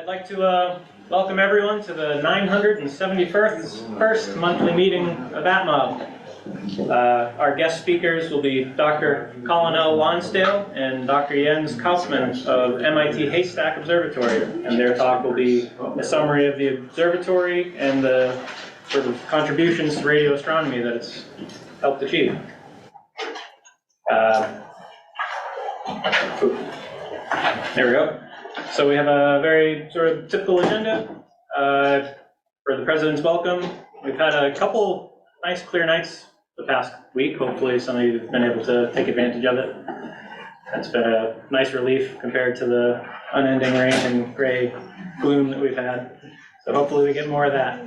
I'd like to welcome everyone to the 971st monthly meeting of ATMoB. Our guest speakers will be Dr. Colin Lonsdale and Dr. Jens Kauffmann of MIT Haystack Observatory, and their talk will be a summary of the observatory and the sort of contributions to radio astronomy that it's helped achieve. There we go. So we have a very sort of typical agenda for the President's welcome. We've had a couple nice clear nights the past week. Hopefully some of you have been able to take advantage of it. It's been a nice relief compared to the unending rain and gray gloom that we've had. So hopefully we get more of that.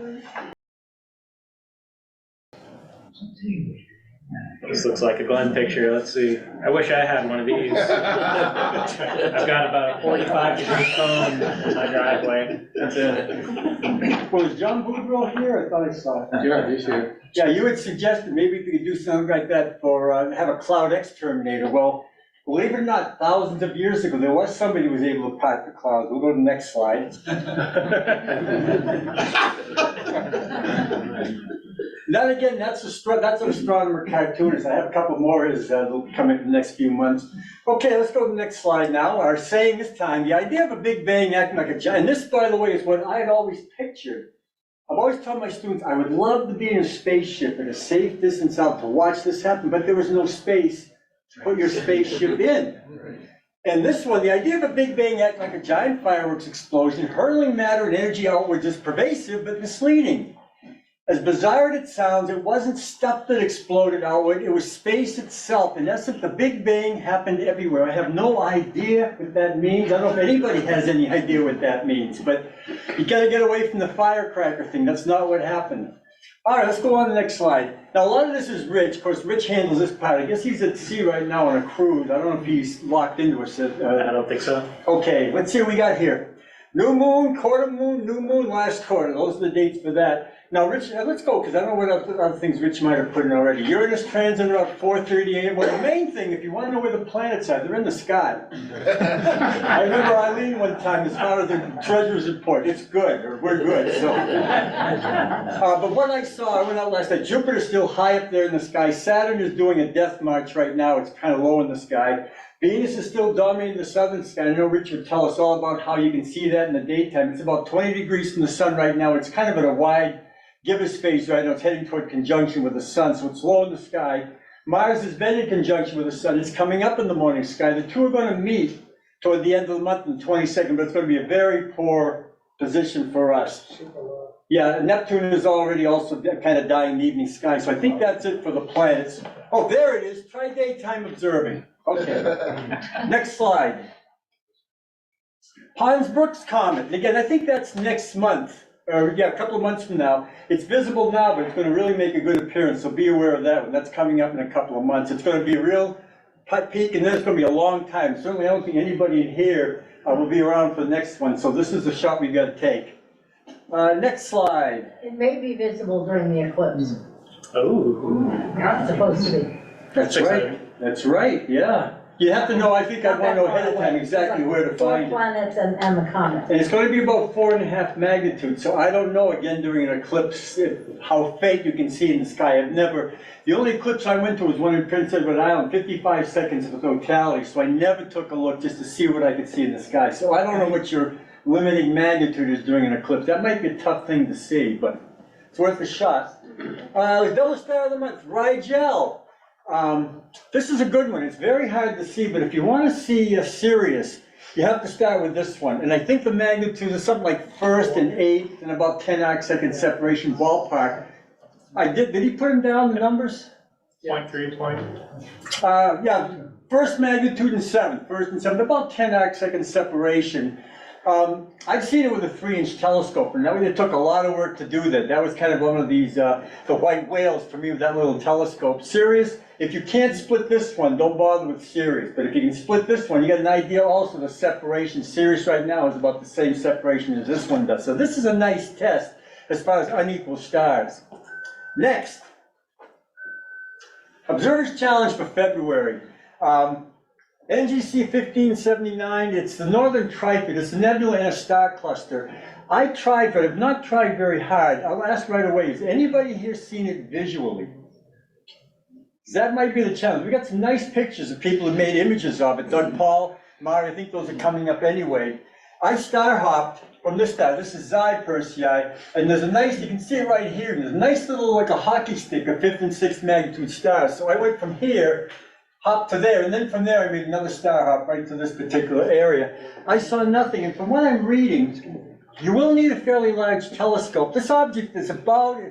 This looks like a Glenn picture. Let's see. I wish I had one of these. I've got about a 45-degree cone in my driveway. That's it. Well, is John Boudreau here? I thought I saw it. Yeah, he's here. Yeah, you had suggested maybe we could do something like that for, have a cloud exterminator. Well, believe it or not, thousands of years ago, there was somebody who was able to part the clouds. We'll go to the next slide. Then again, that's an astronomer cartoonist. I have a couple more as they'll come in the next few months. Okay, let's go to the next slide now. Our saying this time, the idea of a Big Bang acting like a giant, and this, by the way, is what I had always pictured. I've always told my students I would love to be in a spaceship at a safe distance out to watch this happen, but there was no space to put your spaceship in. And this one, the idea of a Big Bang acting like a giant fireworks explosion, hurling matter and energy outwards is pervasive but misleading. As bizarre as it sounds, it wasn't stuff that exploded outward, it was space itself. In essence, the Big Bang happened everywhere. I have no idea what that means. I don't know if anybody has any idea what that means, but you gotta get away from the firecracker thing. That's not what happened. All right, let's go on to the next slide. Now, a lot of this is Rich. Of course, Rich handles this part. I guess he's at sea right now on a cruise. I don't know if he's locked into us. I don't think so. Okay, let's see what we got here. New moon, quarter moon, new moon, last quarter. Those are the dates for that. Now, Rich, let's go, because I don't know what other things Rich might have put in already. Uranus transit about 4:38. Well, the main thing, if you want to know where the planets are, they're in the sky. I remember Eileen one time as far as the treasurer's report. It's good, or we're good. So, but what I saw, I went out last night. Jupiter's still high up there in the sky. Saturn is doing a death march right now. It's kind of low in the sky. Venus is still dominating the southern sky. I know Rich would tell us all about how you can see that in the daytime. It's about 20 degrees from the sun right now. It's kind of at a wide gibbous phase right now. It's heading toward conjunction with the sun, so it's low in the sky. Mars has been in conjunction with the sun. It's coming up in the morning sky. The two are going to meet toward the end of the month on the 22nd, but it's going to be a very poor position for us. Yeah, Neptune is already also kind of dying in the evening sky, so I think that's it for the planets. Oh, there it is. Try daytime observing. Okay. Next slide. Pons-Brooks comet. And again, I think that's next month. Yeah, a couple of months from now. It's visible now, but it's going to really make a good appearance, so be aware of that one. That's coming up in a couple of months. It's going to be a real peak, and then it's going to be a long time. Certainly, I don't think anybody in here will be around for the next one, so this is the shot we've got to take. Next slide. It may be visible during the eclipse. Oh. Not supposed to be. That's right. That's right, yeah. You have to know, I think I want to know ahead of time exactly where to find it. 4 planets and the comet. And it's going to be about 4.5 magnitude, so I don't know, again, during an eclipse, how faint you can see in the sky. The only eclipse I went to was one in Prince Edward Island, 55 seconds of totality, so I never took a look just to see what I could see in the sky. So I don't know what your limiting magnitude is during an eclipse. That might be a tough thing to see, but it's worth a shot. The double star of the month, Rigel. This is a good one. It's very hard to see, but if you want to see Sirius, you have to start with this one. And I think the magnitude is something like 1st and 8th and about 10 arcsecond separation ballpark. Did he put them down, the numbers? 0.3. Yeah, 1st magnitude and 7th, 1st and 7th, about 10 arcsecond separation. I've seen it with a 3-inch telescope, and it took a lot of work to do that. That was kind of one of these, the white whales for me with that little telescope. Sirius, if you can't split this one, don't bother with Sirius. But if you can split this one, you get an idea also of the separation. Sirius right now is about the same separation as this one does. So this is a nice test as far as unequal stars. Next, Observer's Challenge for February. NGC 1579, it's the Northern Trifid, it's a nebula and a star cluster. I tried, but have not tried very hard. I'll ask right away, has anybody here seen it visually? That might be the challenge. We got some nice pictures of people who made images of it. Doug Paul, Mari, I think those are coming up anyway. I star hopped from this star. This is Xi Persei, and there's a nice, you can see it right here, there's a nice little, like a hockey stick of 5th and 6th magnitude stars. So I went from here, hopped to there, and then from there I made another star hop right to this particular area. I saw nothing, and from what I'm reading, you will need a fairly large telescope. This object is about,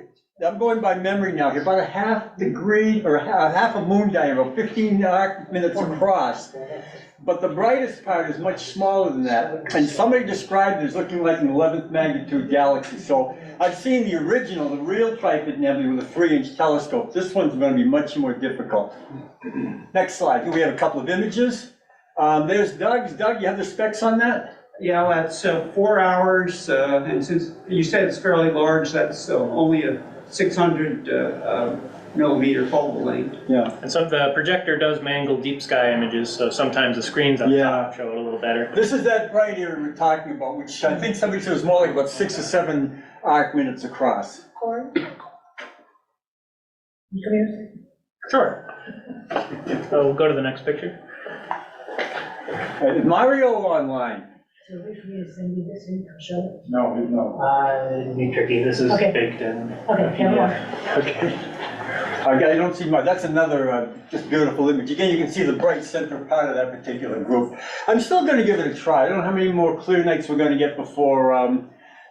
I'm going by memory now here, about a half degree, or half a moon diameter, 15 arc minutes across. But the brightest part is much smaller than that. And somebody described it as looking like an 11th magnitude galaxy. So I've seen the original, the real Trifid nebula with a 3-inch telescope. This one's going to be much more difficult. Next slide. Here we have a couple of images. There's Doug's. Doug, you have the specs on that? Yeah, that's 4 hours, and since you said it's fairly large, that's only a 600 millimeter focal length. Yeah. And so the projector does mangle deep sky images, so sometimes the screens up top show it a little better. This is that bright area we're talking about, which I think somebody said was more like about 6 or 7 arc minutes across. Corey? You come here. Sure. So we'll go to the next picture. Is Mario online? So we can use send you this and show it. No. It'd be tricky, this is Okay. baked in. Okay, never mind. Okay. I don't see much. That's another just beautiful image. Again, you can see the bright center part of that particular group. I'm still going to give it a try. I don't know how many more clear nights we're going to get before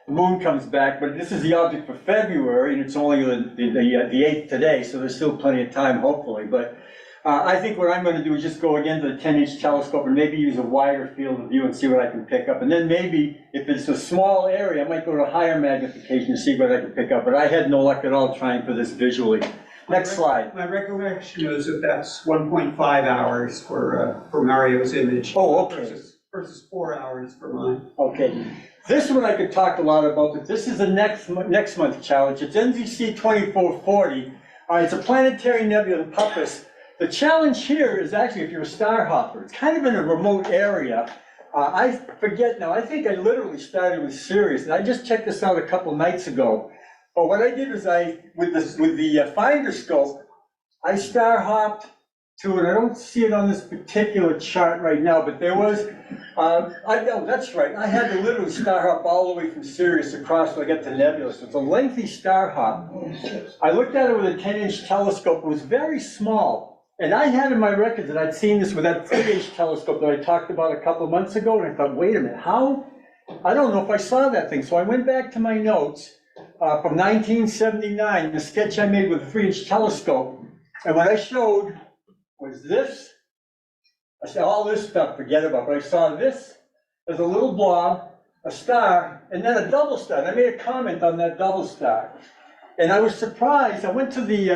the moon comes back, but this is the object for February, and it's only the 8th today, so there's still plenty of time, hopefully. But I think what I'm going to do is just go again to the 10-inch telescope and maybe use a wider field of view and see what I can pick up. And then maybe, if it's a small area, I might go to a higher magnification to see what I can pick up. But I had no luck at all trying for this visually. Next slide. My recollection is that that's 1.5 hours for Mario's image. Oh, okay. Versus 4 hours for mine. Okay. This one I could talk a lot about, but this is the next month challenge. It's NGC 2440. It's a planetary nebula in Puppis. The challenge here is actually if you're a star hopper. It's kind of in a remote area. I forget now, I think I literally started with Sirius, and I just checked this out a couple nights ago. But what I did was with the finder scope, I star hopped to it. I don't see it on this particular chart right now, but there was, no, that's right. I had to literally star hop all the way from Sirius across till I get to Nebula. So it's a lengthy star hop. I looked at it with a 10-inch telescope. It was very small. And I had in my records that I'd seen this with that 3-inch telescope that I talked about a couple of months ago, and I thought, wait a minute, how? I don't know if I saw that thing. So I went back to my notes from 1979, the sketch I made with a 3-inch telescope, and what I showed was this. I said, all this stuff, forget about, but I saw this as a little blob, a star, and then a double star. And I made a comment on that double star. And I was surprised. I went to the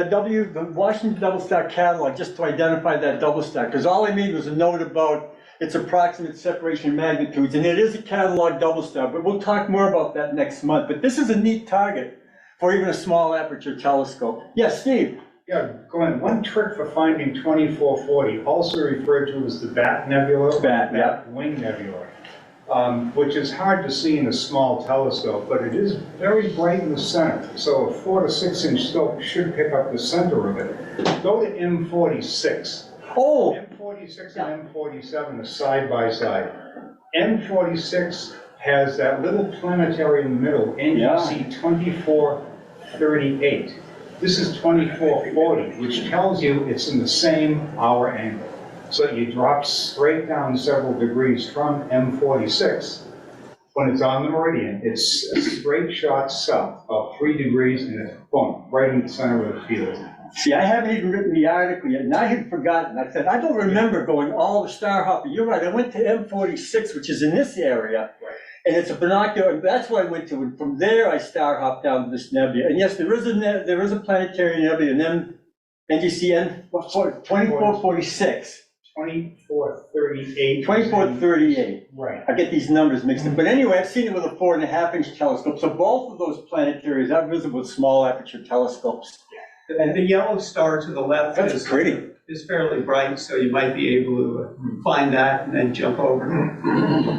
Washington Double Star catalog just to identify that double star, because all I made was a note about its approximate separation magnitudes, and it is a catalog double star, but we'll talk more about that next month. But this is a neat target for even a small aperture telescope. Yes, Steve? Yeah, Glenn, one trick for finding 2440, also referred to as the Bat Nebula, Bat Wing Nebula, which is hard to see in a small telescope, but it is very bright in the center. So a 4 to 6 inch scope should pick up the center of it. Go to M46. Oh! M46 and M47 are side by side. M46 has that little planetary in the middle, NGC 2438. This is 2440, which tells you it's in the same hour angle. So you drop straight down several degrees from M46. When it's on the meridian, it's a straight shot south, about 3 degrees, and it's boom, right in the center of the field. See, I haven't even written the article yet, and I had forgotten. I said, I don't remember going all the star hopping. You're right, I went to M46, which is in this area, and it's a binocular, and that's what I went to. And from there, I star hopped down to this nebula. And yes, there is a planetary nebula, and NGC 2446. 2438. 2438. Right. I get these numbers mixed up. But anyway, I've seen it with a 4.5 inch telescope. So both of those planetaries are visible with small aperture telescopes. And the yellow star to the left That's pretty. is fairly bright, so you might be able to find that and then jump over.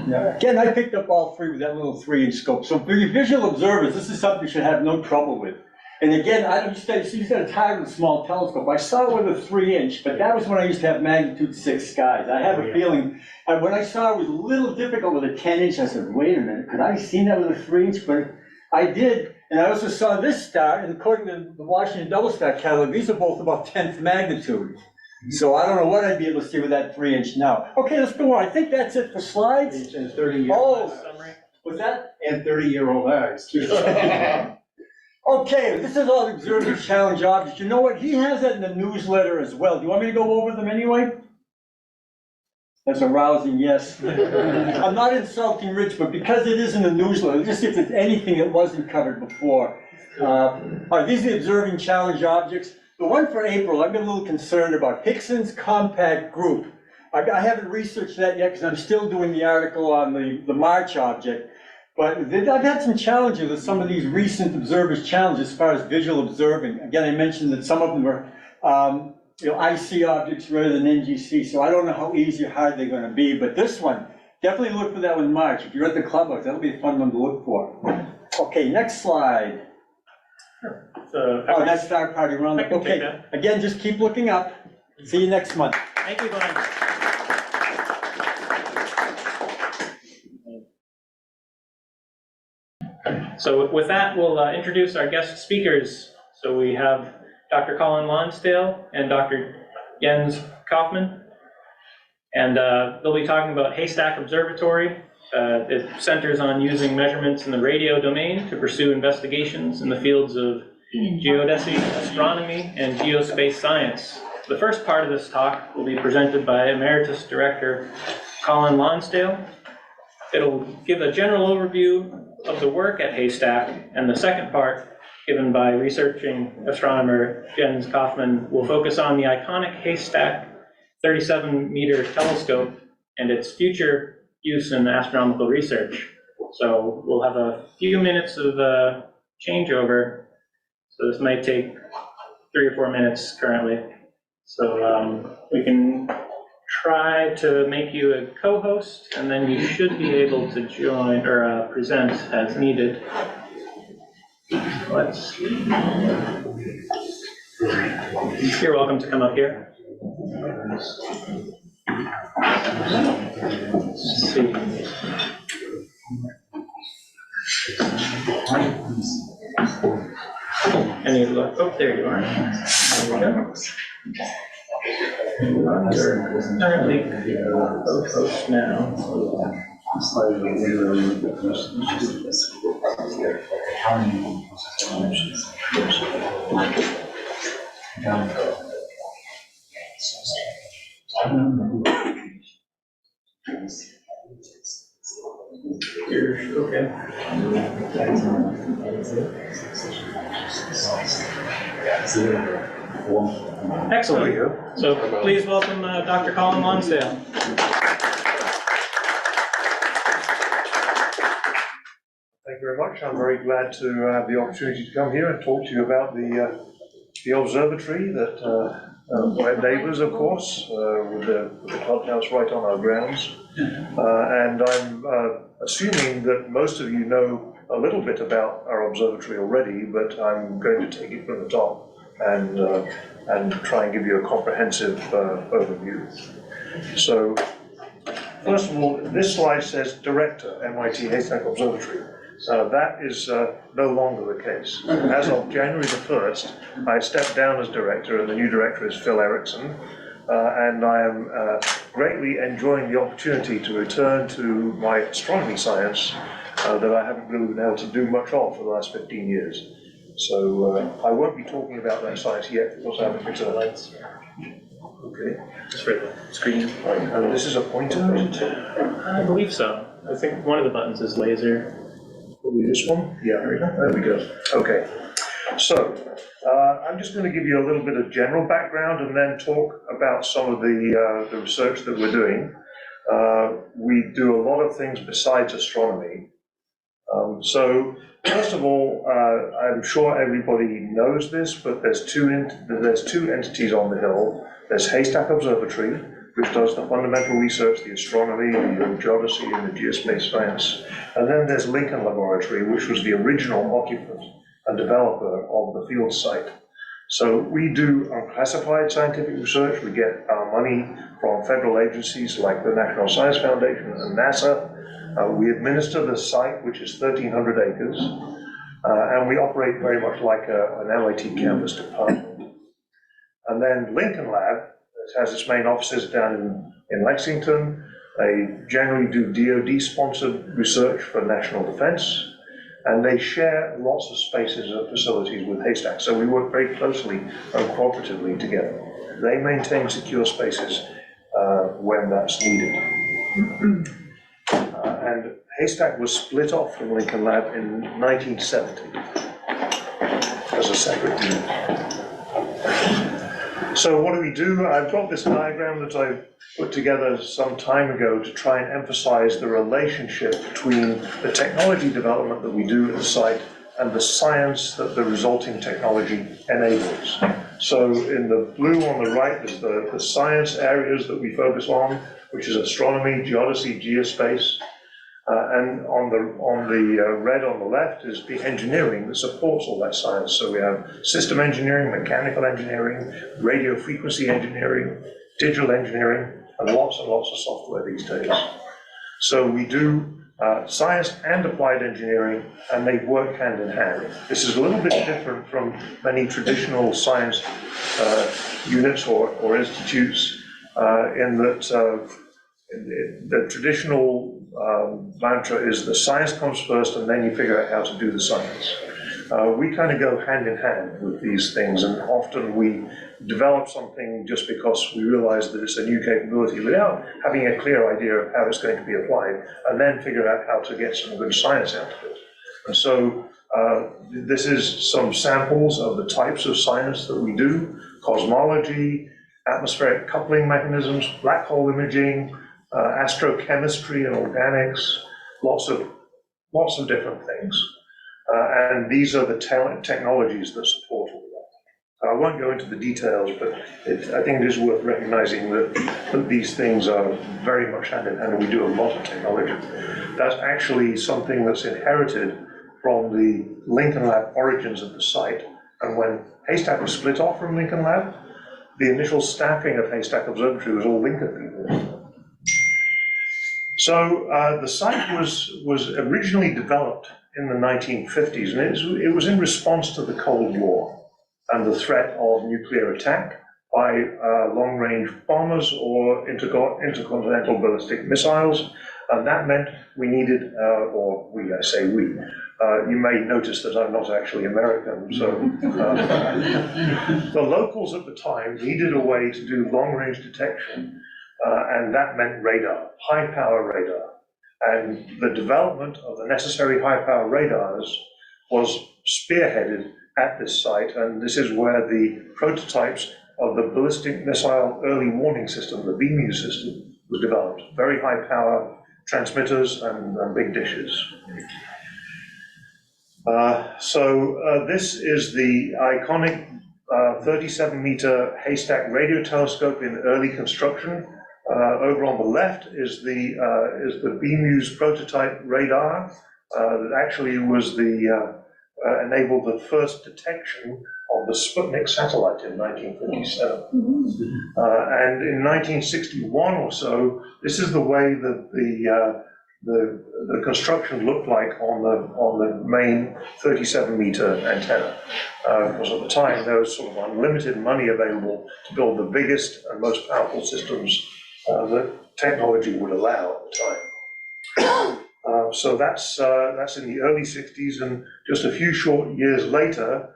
Yeah. Again, I picked up all three with that little 3-inch scope. So for your visual observers, this is something you should have no trouble with. And again, I used to get tired of the small telescope. I saw it with a 3-inch, but that was when I used to have magnitude 6 skies. I have a feeling, when I saw it was a little difficult with a 10-inch, I said, wait a minute, could I have seen that with a 3-inch? But I did, and I also saw this star, and according to the Washington double star catalog, these are both about 10th magnitude. So I don't know what I'd be able to see with that 3-inch now. Okay, let's go on. I think that's it for slides. And 30-year-old Oh, Summary. what's that? and 30-year-old eyes. Okay, this is all observer challenge objects. You know what? He has that in the newsletter as well. Do you want me to go over them anyway? That's a rousing yes. I'm not insulting Rich, but because it is in the newsletter, just if there's anything that wasn't covered before. All right, these are the observing challenge objects. The one for April, I've been a little concerned about Hickson's compact group. I haven't researched that yet because I'm still doing the article on the March object. But I've had some challenges with some of these recent observers' challenges as far as visual observing. Again, I mentioned that some of them were IC objects rather than NGC, so I don't know how easy or hard they're going to be. But this one, definitely look for that one in March. If you're at the clubhouse, that'll be a fun one to look for. Okay, next slide. So, Oh, that's Star Party Round. I can take Okay, that. again, just keep looking up. See you next month. Thank you, Glenn. So with that, we'll introduce our guest speakers. So we have Dr. Colin Lonsdale and Dr. Jens Kauffmann. And they'll be talking about Haystack Observatory. It centers on using measurements in the radio domain to pursue investigations in the fields of geodesy, astronomy, and geospace science. The first part of this talk will be presented by Emeritus Director Colin Lonsdale. It'll give a general overview of the work at Haystack, and the second part, given by researching astronomer Jens Kauffmann, will focus on the iconic Haystack 37-meter telescope and its future use in astronomical research. So we'll have a few minutes of changeover. So this might take 3 or 4 minutes currently. So we can try to make you a co-host, and then you should be able to join or present as needed. Let's see. You're welcome to come up here. Let's see. Any look? Oh, there you are. There we go. You're currently co-host now. Okay. Excellent. So please welcome Dr. Colin Lonsdale. Thank you very much. I'm very glad to have the opportunity to come here and talk to you about the observatory that we're neighbours, of course, with the clubhouse right on our grounds. And I'm assuming that most of you know a little bit about our observatory already, but I'm going to take it from the top and try and give you a comprehensive overview. So, first of all, this slide says Director, MIT Haystack Observatory. That is no longer the case. As of January the 1st, I stepped down as Director, and the new Director is Phil Erickson. And I am greatly enjoying the opportunity to return to my astronomy science that I haven't really been able to do much of for the last 15 years. So I won't be talking about that science yet because I haven't returned. Lights. Okay. Just for the screen. And this is a pointer, isn't it? I believe so. I think one of the buttons is laser. Probably this one? Yeah, there we go. Okay. So, I'm just going to give you a little bit of general background and then talk about some of the research that we're doing. We do a lot of things besides astronomy. So, first of all, I'm sure everybody knows this, but there's two entities on the Hill. There's Haystack Observatory, which does the fundamental research, the astronomy and the geodesy and the geospace science. And then there's Lincoln Laboratory, which was the original occupant and developer of the field site. So we do unclassified scientific research. We get our money from federal agencies like the National Science Foundation and NASA. We administer the site, which is 1,300 acres, and we operate very much like an MIT campus department. And then Lincoln Lab, it has its main offices down in Lexington. They generally do DoD-sponsored research for national defense, and they share lots of spaces and facilities with Haystack. So we work very closely and cooperatively together. They maintain secure spaces when that's needed. And Haystack was split off from Lincoln Lab in 1970 as a separate unit. So what do? I've got this diagram that I put together some time ago to try and emphasize the relationship between the technology development that we do at the site and the science that the resulting technology enables. So in the blue on the right is the science areas that we focus on, which is astronomy, geodesy, geospace. And on the red on the left is the engineering that supports all that science. So we have system engineering, mechanical engineering, radio frequency engineering, digital engineering, and lots of software these days. So we do science and applied engineering, and they work hand in hand. This is a little bit different from many traditional science units or institutes in that the traditional mantra is the science comes first and then you figure out how to do the science. We kind of go hand in hand with these things, and often we develop something just because we realize that it's a new capability without having a clear idea of how it's going to be applied, and then figure out how to get some good science out of it. And so this is some samples of the types of science that we do: cosmology, atmospheric coupling mechanisms, black hole imaging, astrochemistry and organics, lots of different things. And these are the technologies that support all that. I won't go into the details, but I think it is worth recognizing that these things are very much hand in hand, and we do a lot of technology. That's actually something that's inherited from the Lincoln Lab origins of the site. And when Haystack was split off from Lincoln Lab, the initial staffing of Haystack Observatory was all Lincoln people. So the site was originally developed in the 1950s, and it was in response to the Cold War and the threat of nuclear attack by long-range bombers or intercontinental ballistic missiles. And that meant we needed, I say we, you may notice that I'm not actually American, so the locals at the time needed a way to do long-range detection, and that meant radar, high-power radar. And the development of the necessary high-power radars was spearheaded at this site, and this is where the prototypes of the ballistic missile early warning system, the BMU system, was developed. Very high-power transmitters and big dishes. This is the iconic 37-meter Haystack radio telescope in early construction. Over on the left is the BMU's prototype radar that actually was enabled the first detection of the Sputnik satellite in 1957. And in 1961 or so, this is the way that the construction looked like on the main 37-meter antenna. Because at the time there was sort of unlimited money available to build the biggest and most powerful systems that technology would allow at the time. So that's in the early 60s, and just a few short years later,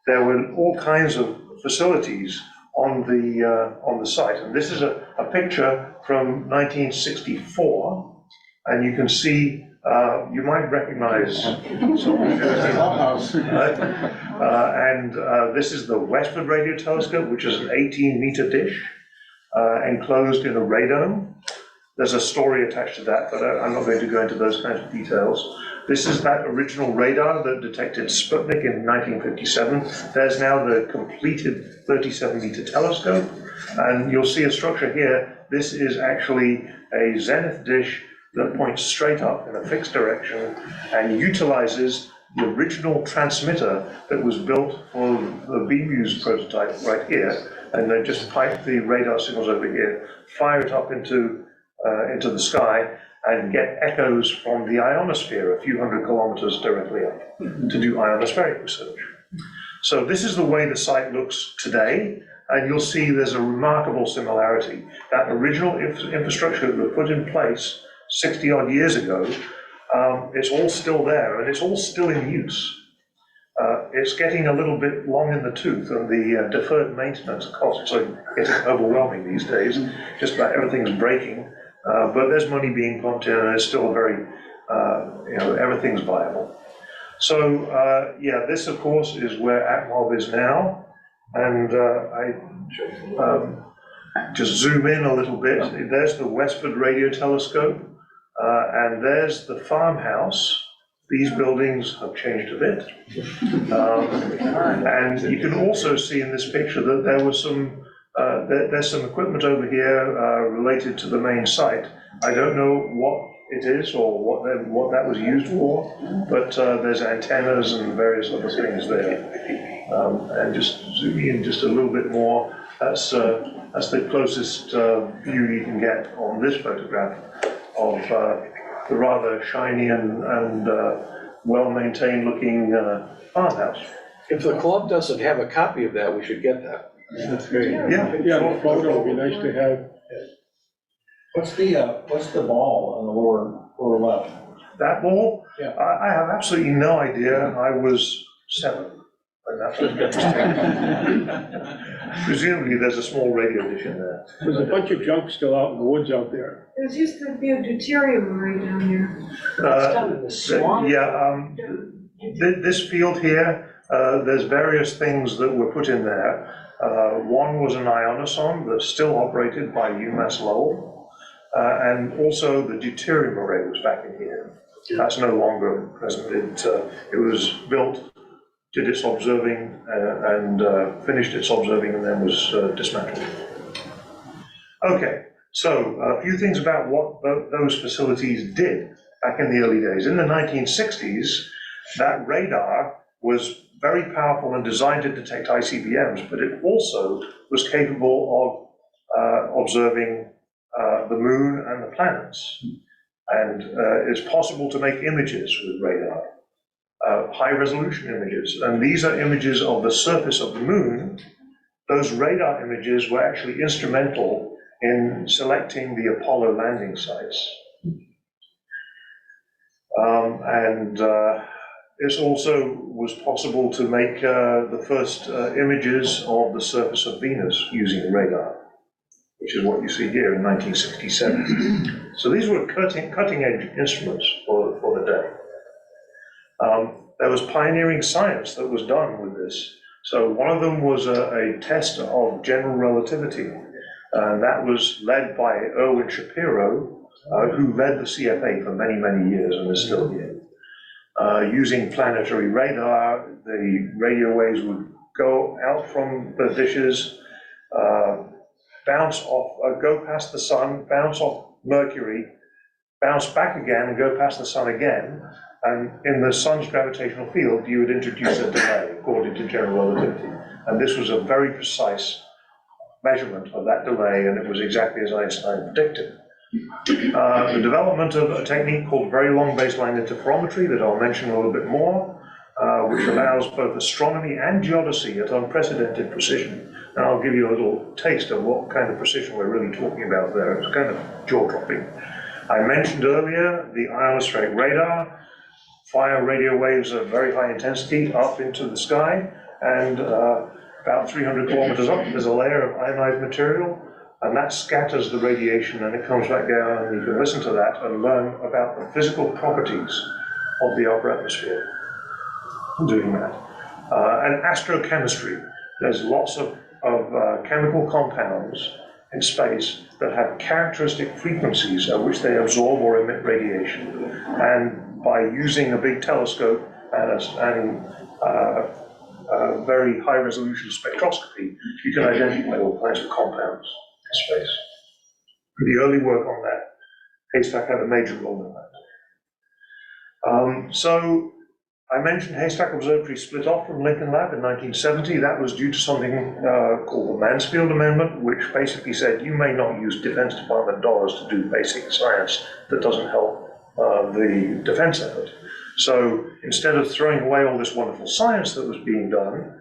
there were all kinds of facilities on the site. And this is a picture from 1964, and you can see, you might recognize this is the Westford radio telescope, which is an 18-meter dish enclosed in a radome. there's a story attached to that, but I'm not going to go into those kinds of details. This is that original radar that detected Sputnik in 1957. There's now the completed 37-meter telescope, and you'll see a structure here. This is actually a zenith dish that points straight up in a fixed direction and utilizes the original transmitter that was built for the BMUS prototype right here, and then just pipe the radar signals over here, fire it up into the sky, and get echoes from the ionosphere a few hundred kilometers directly up to do ionospheric research. So this is the way the site looks today, and you'll see there's a remarkable similarity. That original infrastructure that was put in place 60 odd years ago, it's all still there, and it's all still in use. It's getting a little bit long in the tooth, and the deferred maintenance costs are getting overwhelming these days. Just about everything's breaking, but there's money being pumped in, and it's still very, everything's viable. So, yeah, this, of course, is where ATMoB is now, and I just zoom in a little bit. There's the Westford radio telescope, and there's the farmhouse. These buildings have changed a bit. And you can also see in this picture that there was some, there's some equipment over here related to the main site. I don't know what it is or what that was used for, but there's antennas and various other things there. And just zooming in just a little bit more, that's the closest view you can get on this photograph of the rather shiny and well-maintained looking farmhouse. If the club doesn't have a copy of that, we should get that. That's great. Yeah. Yeah, the photo would be nice to have. What's the ball on the lower left? That ball? Yeah. I have absolutely no idea. I was 7 when that was taken. Presumably there's a small radio dish in there. There's a bunch of junk still out in the woods out there. There's used to be a deuterium right down here. down in the swamp. This field here, there's various things that were put in there. One was an ionoson that's still operated by UMass Lowell, and also the deuterium array was back in here. That's no longer present. It was built, did its observing, and finished its observing, and then was dismantled. Okay, so a few things about what those facilities did back in the early days. In the 1960s, that radar was very powerful and designed to detect ICBMs, but it also was capable of observing the moon and the planets. And it's possible to make images with radar, high resolution images. And these are images of the surface of the moon. Those radar images were actually instrumental in selecting the Apollo landing sites. It also was possible to make the first images of the surface of Venus using radar, which is what you see here in 1967. So these were cutting-edge instruments for the day. There was pioneering science that was done with this. So one of them was a test of general relativity, and that was led by Erwin Shapiro, who led the CFA for many, many years and is still here. Using planetary radar, the radio waves would go out from the dishes, bounce off, go past the sun, bounce off Mercury, bounce back again and go past the sun again. And in the sun's gravitational field, you would introduce a delay according to general relativity. And this was a very precise measurement of that delay, and it was exactly as Einstein predicted. The development of a technique called Very Long Baseline Interferometry that I'll mention a little bit more, which allows both astronomy and geodesy at unprecedented precision. And I'll give you a little taste of what kind of precision we're really talking about there. It's kind of jaw-dropping. I mentioned earlier the ionospheric radar. Fire radio waves of very high intensity up into the sky, and about 300 kilometers up, there's a layer of ionized material, and that scatters the radiation, and it comes back down, and you can listen to that and learn about the physical properties of the upper atmosphere doing that. And astrochemistry, there's lots of chemical compounds in space that have characteristic frequencies at which they absorb or emit radiation. And by using a big telescope and very high resolution spectroscopy, you can identify all kinds of compounds in space. The early work on that, Haystack had a major role in that. So I mentioned Haystack Observatory split off from Lincoln Lab in 1970. That was due to something called the Mansfield Amendment, which basically said you may not use Defense Department dollars to do basic science that doesn't help the defense effort. So instead of throwing away all this wonderful science that was being done,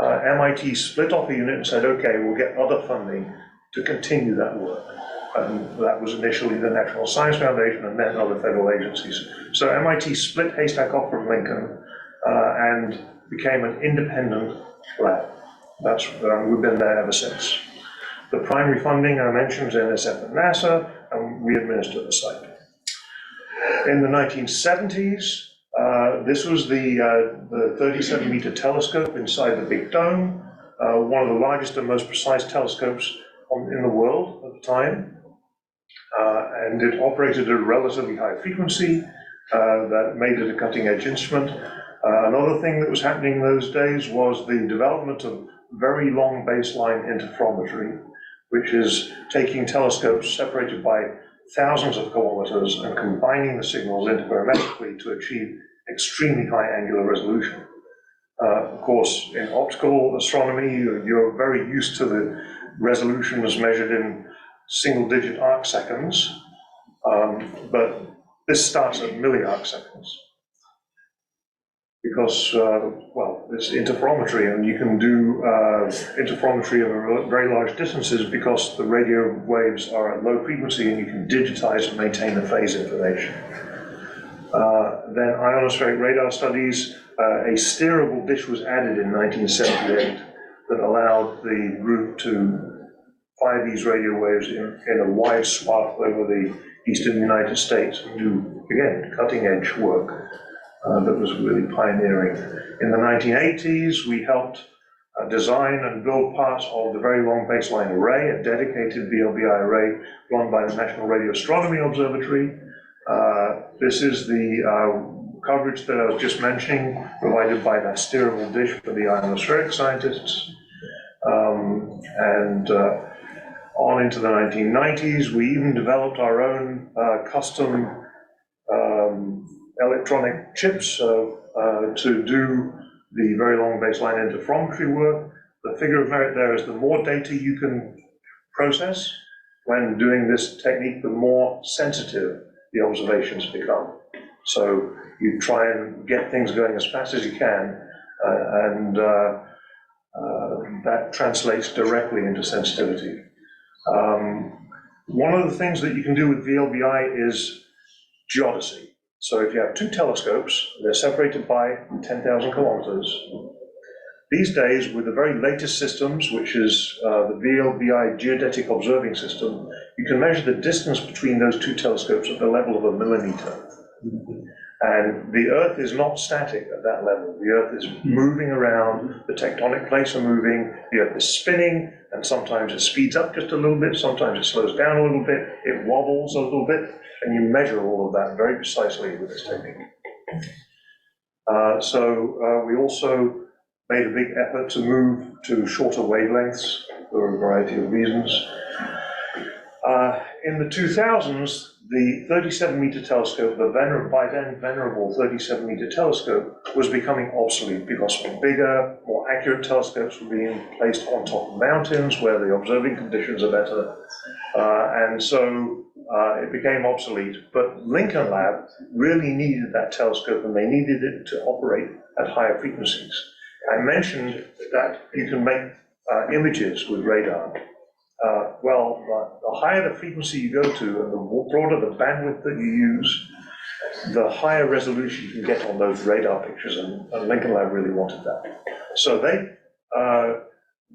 MIT split off a unit and said, okay, we'll get other funding to continue that work. And that was initially the National Science Foundation and then other federal agencies. So MIT split Haystack off from Lincoln and became an independent lab. We've been there ever since. The primary funding I mentioned is NSF and NASA, and we administer the site. In the 1970s, this was the 37-meter telescope inside the Big Dome, one of the largest and most precise telescopes in the world at the time. And it operated at a relatively high frequency that made it a cutting-edge instrument. Another thing that was happening in those days was the development of very long baseline interferometry, which is taking telescopes separated by thousands of kilometers and combining the signals interferometrically to achieve extremely high angular resolution. Of course, in optical astronomy, you're very used to the resolution as measured in single-digit arc seconds, but this starts at milliarc seconds. Because, well, it's interferometry, and you can do interferometry over very large distances because the radio waves are at low frequency and you can digitize and maintain the phase information. Then ionospheric radar studies, a steerable dish was added in 1978 that allowed the group to fire these radio waves in a wide swath over the eastern United States and do, again, cutting-edge work. That was really pioneering. In the 1980s, we helped design and build parts of the Very Long Baseline Array, a dedicated VLBI array run by the National Radio Astronomy Observatory. This is the coverage that I was just mentioning, provided by that steerable dish for the ionospheric scientists. On into the 1990s, we even developed our own custom electronic chips to do the Very Long Baseline Interferometry work. The figure of merit there is the more data you can process when doing this technique, the more sensitive the observations become. So you try and get things going as fast as you can, and that translates directly into sensitivity. One of the things that you can do with VLBI is geodesy. So if you have two telescopes, they're separated by 10,000 kilometers. These days, with the very latest systems, which is the VLBI geodetic observing system, you can measure the distance between those two telescopes at the level of a millimeter. And the Earth is not static at that level. The Earth is moving around, the tectonic plates are moving, the Earth is spinning, and sometimes it speeds up just a little bit, sometimes it slows down a little bit, it wobbles a little bit, and you measure all of that very precisely with this technique. We also made a big effort to move to shorter wavelengths for a variety of reasons. In the 2000s, the 37-meter telescope, the by then venerable 37-meter telescope, was becoming obsolete because bigger, more accurate telescopes were being placed on top of mountains where the observing conditions are better. It became obsolete. But Lincoln Lab really needed that telescope, and they needed it to operate at higher frequencies. I mentioned that you can make images with radar. The higher the frequency you go to and the broader the bandwidth that you use, the higher resolution you can get on those radar pictures, and Lincoln Lab really wanted that. So they,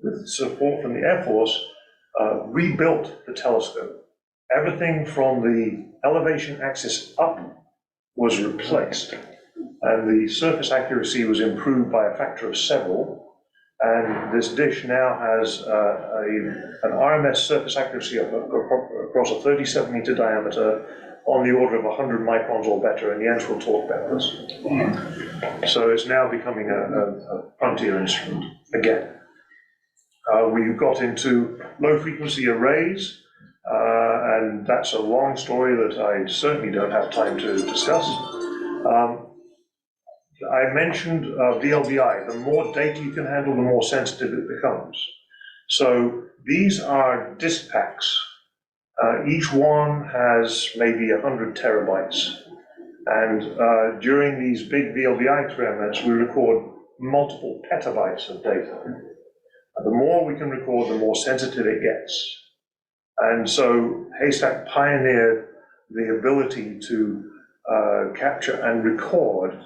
with support from the Air Force, rebuilt the telescope. Everything from the elevation axis up was replaced, and the surface accuracy was improved by a factor of several. And this dish now has an RMS surface accuracy of across a 37-meter diameter on the order of 100 microns or better, and Jens will talk about this. So it's now becoming a frontier instrument again. We've got into low-frequency arrays, and that's a long story that I certainly don't have time to discuss. I mentioned VLBI. The more data you can handle, the more sensitive it becomes. So these are disk packs. Each one has maybe 100 terabytes. And during these big VLBI experiments, we record multiple petabytes of data. The more we can record, the more sensitive it gets. And so Haystack pioneered the ability to capture and record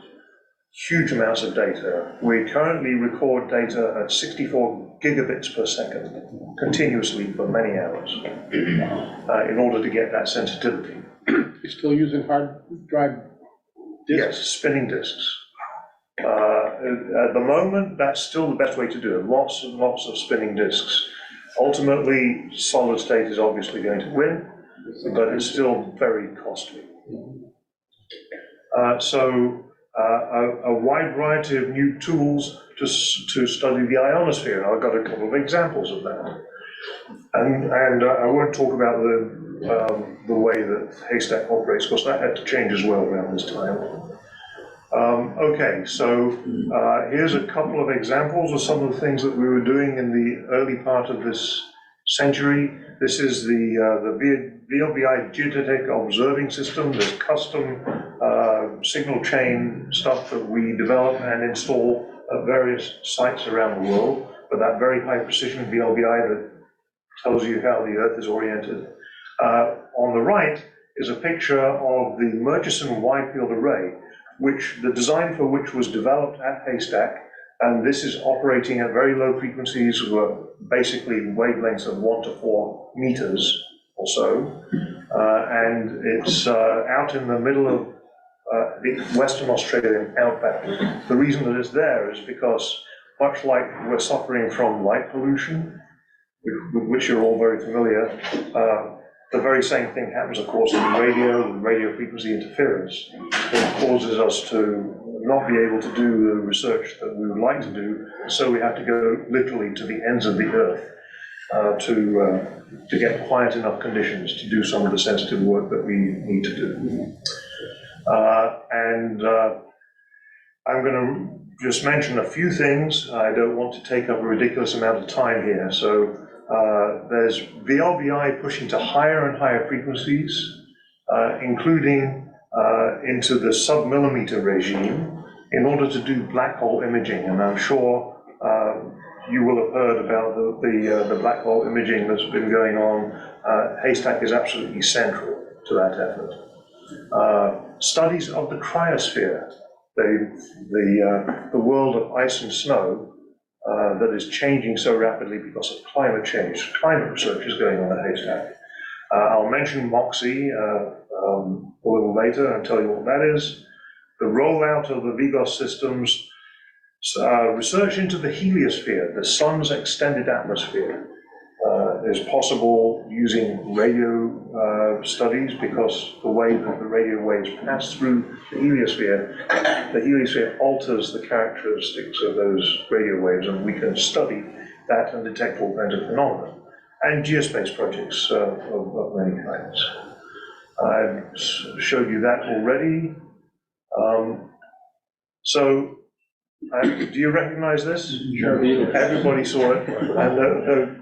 huge amounts of data. We currently record data at 64 gigabits per second, continuously for many hours, in order to get that sensitivity. You're still using hard drive disks? Yes, spinning disks. At the moment, that's still the best way to do it. Lots and lots of spinning disks. Ultimately, solid state is obviously going to win, but it's still very costly. A wide variety of new tools to study the ionosphere. I've got a couple of examples of that. And I won't talk about the way that Haystack operates, because that had to change as well around this time. Okay, so here's a couple of examples of some of the things that we were doing in the early part of this century. This is the VLBI geodetic observing system. There's custom signal chain stuff that we develop and install at various sites around the world, but that very high precision VLBI that tells you how the Earth is oriented. On the right is a picture of the Murchison Wide Field Array, the design for which was developed at Haystack, and this is operating at very low frequencies, basically wavelengths of 1 to 4 meters or so, and it's out in the middle of the Western Australian outback. The reason that it's there is because, much like we're suffering from light pollution, with which you're all very familiar, the very same thing happens, of course, in radio, with radio frequency interference. It causes us to not be able to do the research that we would like to do, so we have to go literally to the ends of the Earth to get quiet enough conditions to do some of the sensitive work that we need to do. I'm going to just mention a few things. I don't want to take up a ridiculous amount of time here. So there's VLBI pushing to higher and higher frequencies, including into the sub-millimeter regime, in order to do black hole imaging. And I'm sure you will have heard about the black hole imaging that's been going on. Haystack is absolutely central to that effort. Studies of the cryosphere, the world of ice and snow that is changing so rapidly because of climate change. Climate research is going on at Haystack. I'll mention MOXIE a little later and tell you what that is. The rollout of the VGOS systems, research into the heliosphere, the sun's extended atmosphere, is possible using radio studies, because the way that the radio waves pass through the heliosphere alters the characteristics of those radio waves, and we can study that and detect all kinds of phenomena. And geospace projects of many kinds. I've showed you that already. Do you recognize this? Sure. Everybody saw it. And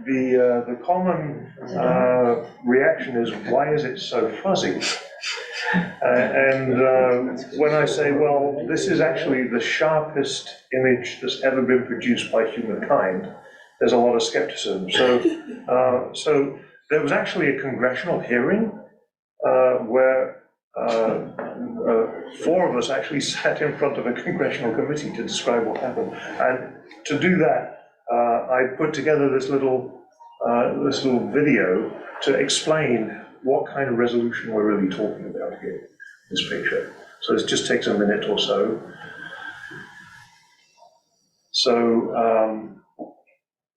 the common reaction is, why is it so fuzzy? When I say, well, this is actually the sharpest image that's ever been produced by humankind, there's a lot of skepticism. So there was actually a congressional hearing where 4 of us actually sat in front of a congressional committee to describe what happened. And to do that, I put together this little video to explain what kind of resolution we're really talking about here, this picture. So this just takes a minute or so. So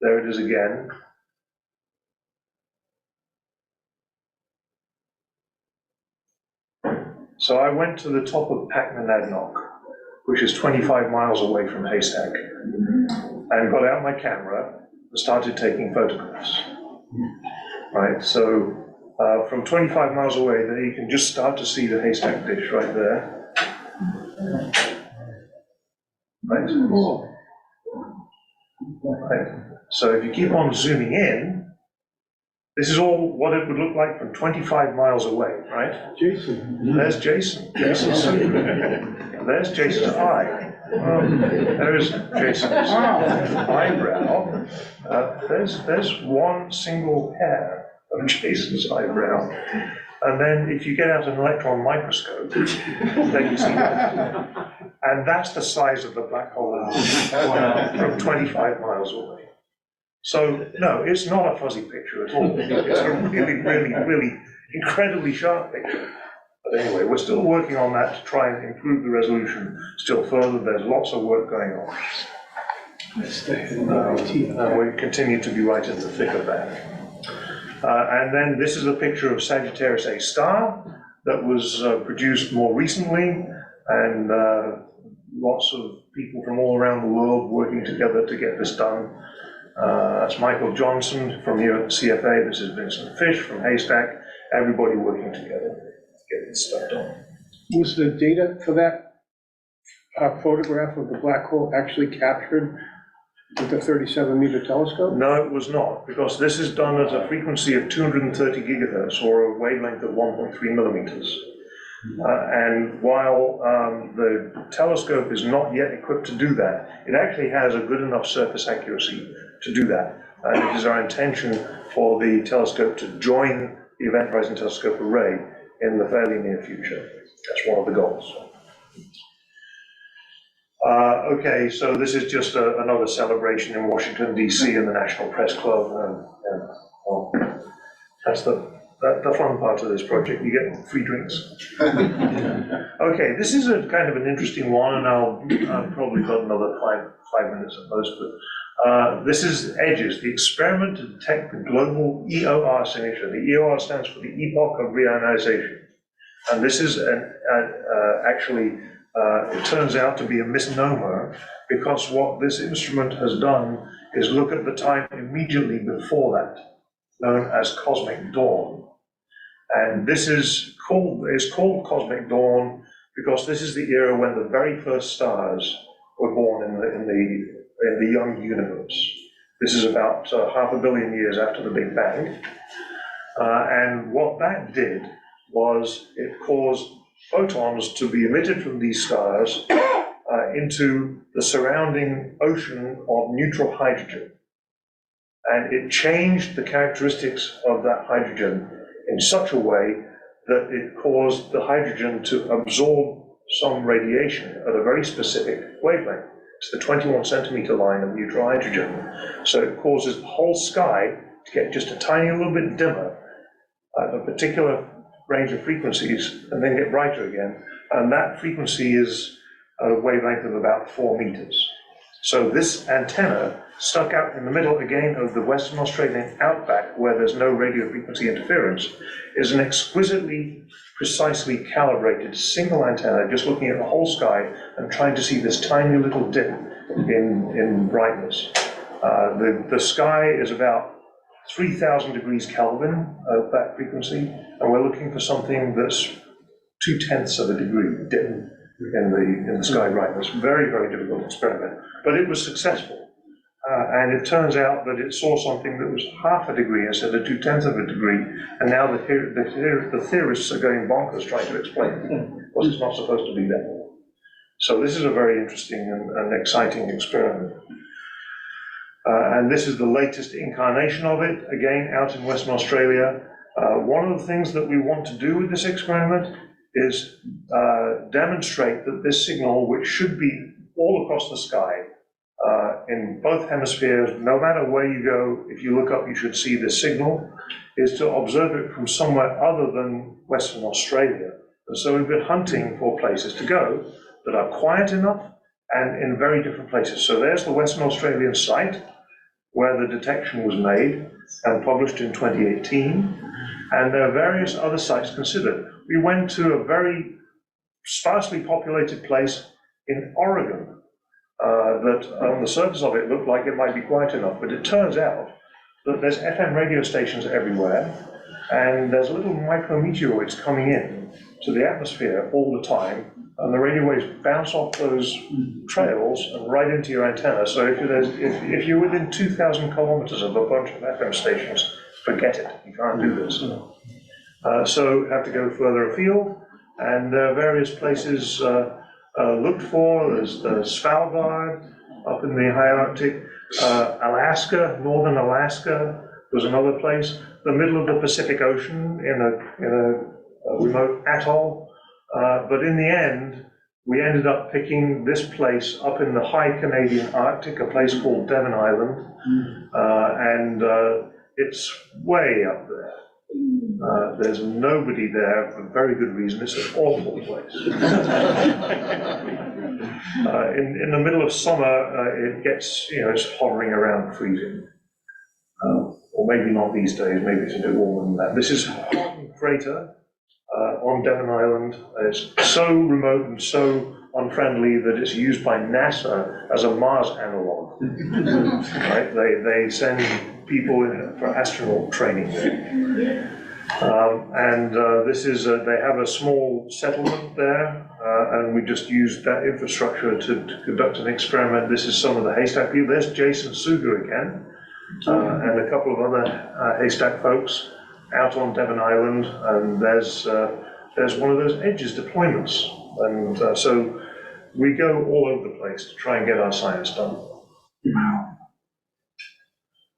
There it is again. So I went to the top of Packmanadnock, which is 25 miles away from Haystack, and got out my camera and started taking photographs. Right, so from 25 miles away, there you can just start to see the Haystack dish right there. Right. Right. So if you keep on zooming in, this is all what it would look like from 25 miles away, right? Jason. There's Jason. There's Jason's eye. There's Jason's eyebrow. There's one single hair of Jason's eyebrow. And then if you get out an electron microscope, then you see that. And that's the size of the black hole from 25 miles away. So, no, it's not a fuzzy picture at all. It's a really, really, really incredibly sharp picture. But anyway, we're still working on that to try and improve the resolution still further. There's lots of work going on. And we continue to be right in the thick of that. And then this is a picture of Sagittarius A star that was produced more recently, and lots of people from all around the world working together to get this done. That's Michael Johnson from here at the CFA. This is Vincent Fish from Haystack. Everybody working together to get this stuff done. Was the data for that photograph of the black hole actually captured with the 37-meter telescope? No, it was not, because this is done at a frequency of 230 gigahertz, or a wavelength of 1.3 millimeters. And while the telescope is not yet equipped to do that, it actually has a good enough surface accuracy to do that. And it is our intention for the telescope to join the Event Horizon Telescope array in the fairly near future. That's one of the goals. Okay, so this is just another celebration in Washington, D.C. in the National Press Club. Well, that's the fun part of this project. You get free drinks. Okay, this is a kind of an interesting one, and I've probably got another five minutes at most. But this is EDGES, the experiment to detect the global EOR signature. The EOR stands for the Epoch of Reionization. And this is actually, it turns out to be a misnomer, because what this instrument has done is look at the time immediately before that, known as cosmic dawn. And this is called cosmic dawn because this is the era when the very first stars were born in the young universe. This is about 500 million years after the Big Bang. And what that did was it caused photons to be emitted from these stars into the surrounding ocean of neutral hydrogen. And it changed the characteristics of that hydrogen in such a way that it caused the hydrogen to absorb some radiation at a very specific wavelength. It's the 21 centimeter line of neutral hydrogen. So it causes the whole sky to get just a tiny little bit dimmer at a particular range of frequencies, and then get brighter again. And that frequency is a wavelength of about 4 meters. So this antenna stuck out in the middle again of the Western Australian outback, where there's no radio frequency interference, is an exquisitely precisely calibrated single antenna, just looking at the whole sky and trying to see this tiny little dip in brightness. The sky is about 3,000 degrees Kelvin of that frequency, and we're looking for something that's 0.2 of a degree dip in the sky brightness. Very, very difficult experiment, but it was successful. And it turns out that it saw something that was 0.5 degree instead of 0.2 of a degree, and now the theorists are going bonkers trying to explain it, because it's not supposed to be that. So this is a very interesting and exciting experiment. And this is the latest incarnation of it, again out in Western Australia. One of the things that we want to do with this experiment is demonstrate that this signal, which should be all across the sky, in both hemispheres, no matter where you go, if you look up, you should see this signal, is to observe it from somewhere other than Western Australia. And so we've been hunting for places to go that are quiet enough and in very different places. So there's the Western Australian site. where the detection was made and published in 2018. And there are various other sites considered. We went to a very sparsely populated place in Oregon that on the surface of it looked like it might be quiet enough, but it turns out that there's FM radio stations everywhere, and there's little micrometeoroids coming in to the atmosphere all the time, and the radio waves bounce off those trails and right into your antenna. So if you're within 2,000 kilometers of a bunch of FM stations, forget it, you can't do this. So you have to go further afield, and there are various places looked for. There's the Svalbard up in the high Arctic, Alaska, northern Alaska was another place, the middle of the Pacific Ocean in a remote atoll. But in the end, we ended up picking this place up in the high Canadian Arctic, a place called Devon Island, and it's way up there. There's nobody there for very good reason. It's an awful place. In the middle of summer, it gets, it's hovering around freezing. Or maybe not these days, maybe it's a bit warmer than that. This is Horton Crater on Devon Island. It's so remote and so unfriendly that it's used by NASA as a Mars analog. Right? They send people in for astronaut training. This is, they have a small settlement there, and we just used that infrastructure to conduct an experiment. This is some of the Haystack people. There's Jens Kauffmann again, and a couple of other Haystack folks out on Devon Island, and there's one of those EDGES deployments. And so we go all over the place to try and get our science done.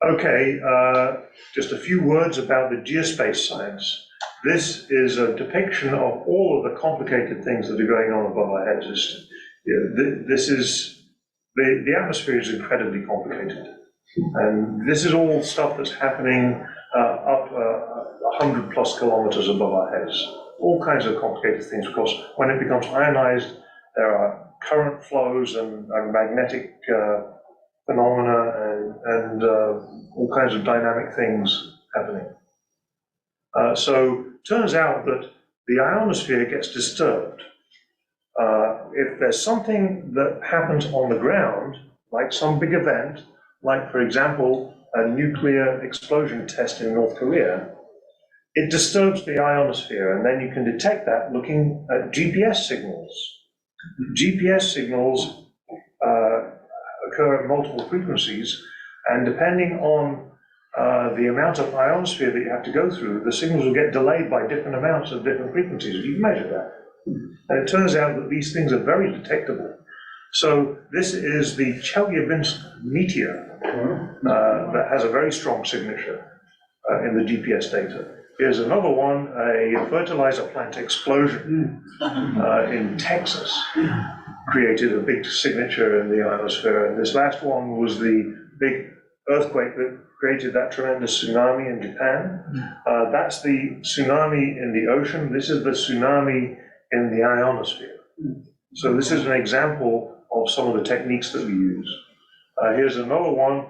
Okay, just a few words about the geospace science. This is a depiction of all of the complicated things that are going on above our heads. This is, the atmosphere is incredibly complicated. And this is all stuff that's happening up 100 plus kilometers above our heads. All kinds of complicated things, because when it becomes ionized, there are current flows and magnetic phenomena and all kinds of dynamic things happening. So it turns out that the ionosphere gets disturbed. If there's something that happens on the ground, like some big event, like for example, a nuclear explosion test in North Korea, it disturbs the ionosphere, and then you can detect that looking at GPS signals. GPS signals occur at multiple frequencies, and depending on the amount of ionosphere that you have to go through, the signals will get delayed by different amounts of different frequencies. You can measure that. And it turns out that these things are very detectable. So this is the Chelyabinsk meteor that has a very strong signature in the GPS data. Here's another one, a fertilizer plant explosion in Texas created a big signature in the ionosphere. And this last one was the big earthquake that created that tremendous tsunami in Japan. That's the tsunami in the ocean. This is the tsunami in the ionosphere. So this is an example of some of the techniques that we use. Here's another one.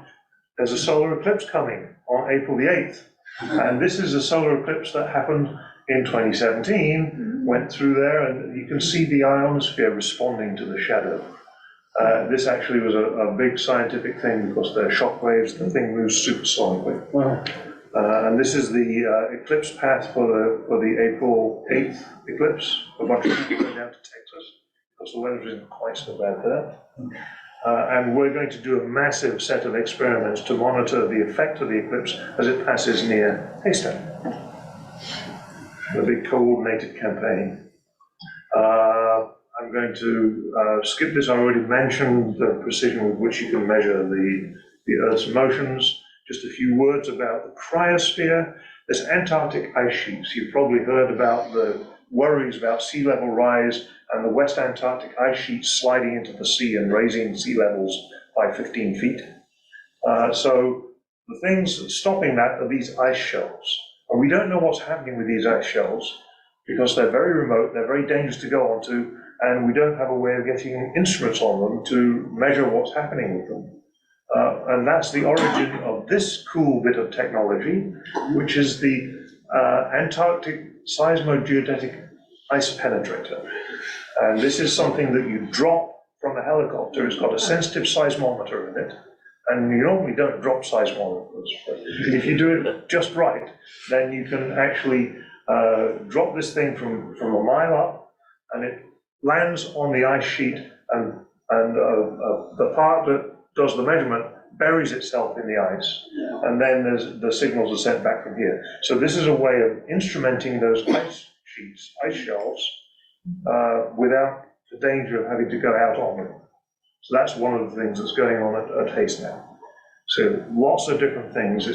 There's a solar eclipse coming on April the 8th. And this is a solar eclipse that happened in 2017, went through there, and you can see the ionosphere responding to the shadow. This actually was a big scientific thing because there are shock waves, the thing moves supersonically. Wow. And this is the eclipse path for the April 8th eclipse. A bunch of people going down to Texas because the weather isn't quite so bad there. And we're going to do a massive set of experiments to monitor the effect of the eclipse as it passes near Haystack. A big coordinated campaign. I'm going to skip this. I already mentioned the precision with which you can measure the Earth's motions. Just a few words about the cryosphere. There's Antarctic ice sheets. You've probably heard about the worries about sea level rise and the West Antarctic ice sheet sliding into the sea and raising sea levels by 15 feet. So the things stopping that are these ice shelves. And we don't know what's happening with these ice shelves because they're very remote, they're very dangerous to go onto, and we don't have a way of getting instruments on them to measure what's happening with them. And that's the origin of this cool bit of technology, which is the Antarctic Seismogeodetic Ice Penetrator. And this is something that you drop from a helicopter. It's got a sensitive seismometer in it. And you normally don't drop seismometers, but if you do it just right, then you can actually drop this thing from a mile up, and it lands on the ice sheet, and the part that does the measurement buries itself in the ice, and then the signals are sent back from here. So this is a way of instrumenting those ice sheets, ice shelves, without the danger of having to go out on them. So that's one of the things that's going on at Haystack. So lots of different things.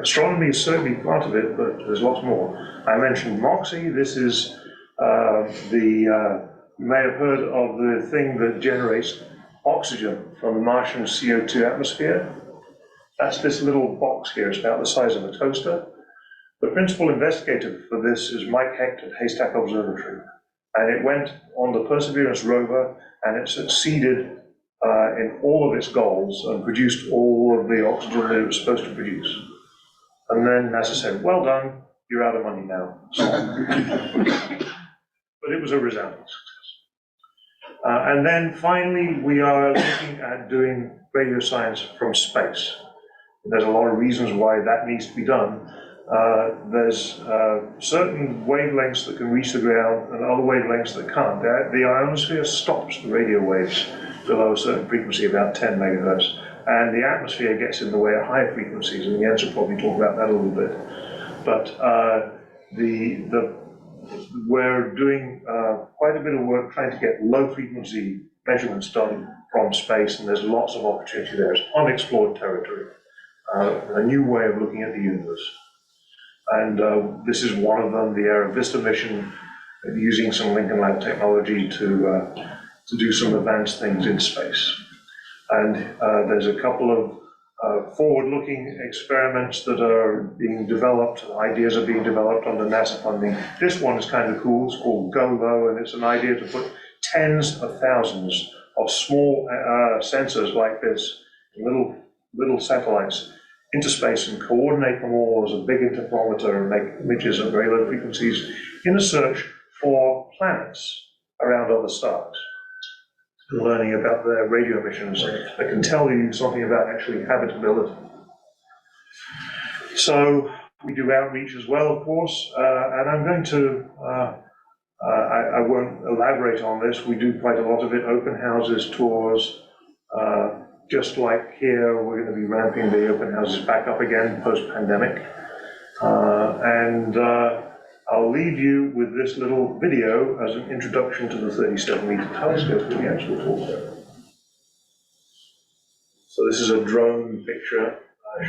Astronomy is certainly part of it, but there's lots more. I mentioned MOXIE. This is you may have heard of the thing that generates oxygen from the Martian CO2 atmosphere. That's this little box here. It's about the size of a toaster. The principal investigator for this is Mike Hecht at Haystack Observatory. And it went on the Perseverance rover, and it succeeded in all of its goals and produced all of the oxygen that it was supposed to produce. And then NASA said, well done, you're out of money now. But it was a resounding success. And then finally, we are looking at doing radio science from space. There's a lot of reasons why that needs to be done. There's certain wavelengths that can reach the ground and other wavelengths that can't. The ionosphere stops the radio waves below a certain frequency, about 10 megahertz, and the atmosphere gets in the way at higher frequencies, and Jens will probably talk about that a little bit. But we're doing quite a bit of work trying to get low frequency measurements done from space, and there's lots of opportunity there. It's unexplored territory, a new way of looking at the universe. And this is one of them, the AeroVista mission, using some Lincoln Lab technology to do some advanced things in space. And there's a couple of forward-looking experiments that are being developed, ideas are being developed under NASA funding. This one is kind of cool, it's called GoLo, and it's an idea to put tens of thousands of small sensors like this, little satellites, into space and coordinate them all as a big interferometer and make images at very low frequencies in a search for planets around other stars. Learning about their radio emissions that can tell you something about actually habitability. So we do outreach as well, of course, and I'm going to, I won't elaborate on this, we do quite a lot of it, open houses, tours, just like here, we're going to be ramping the open houses back up again post-pandemic. I'll leave you with this little video as an introduction to the 37-meter telescope that we actually talked about. So this is a drone picture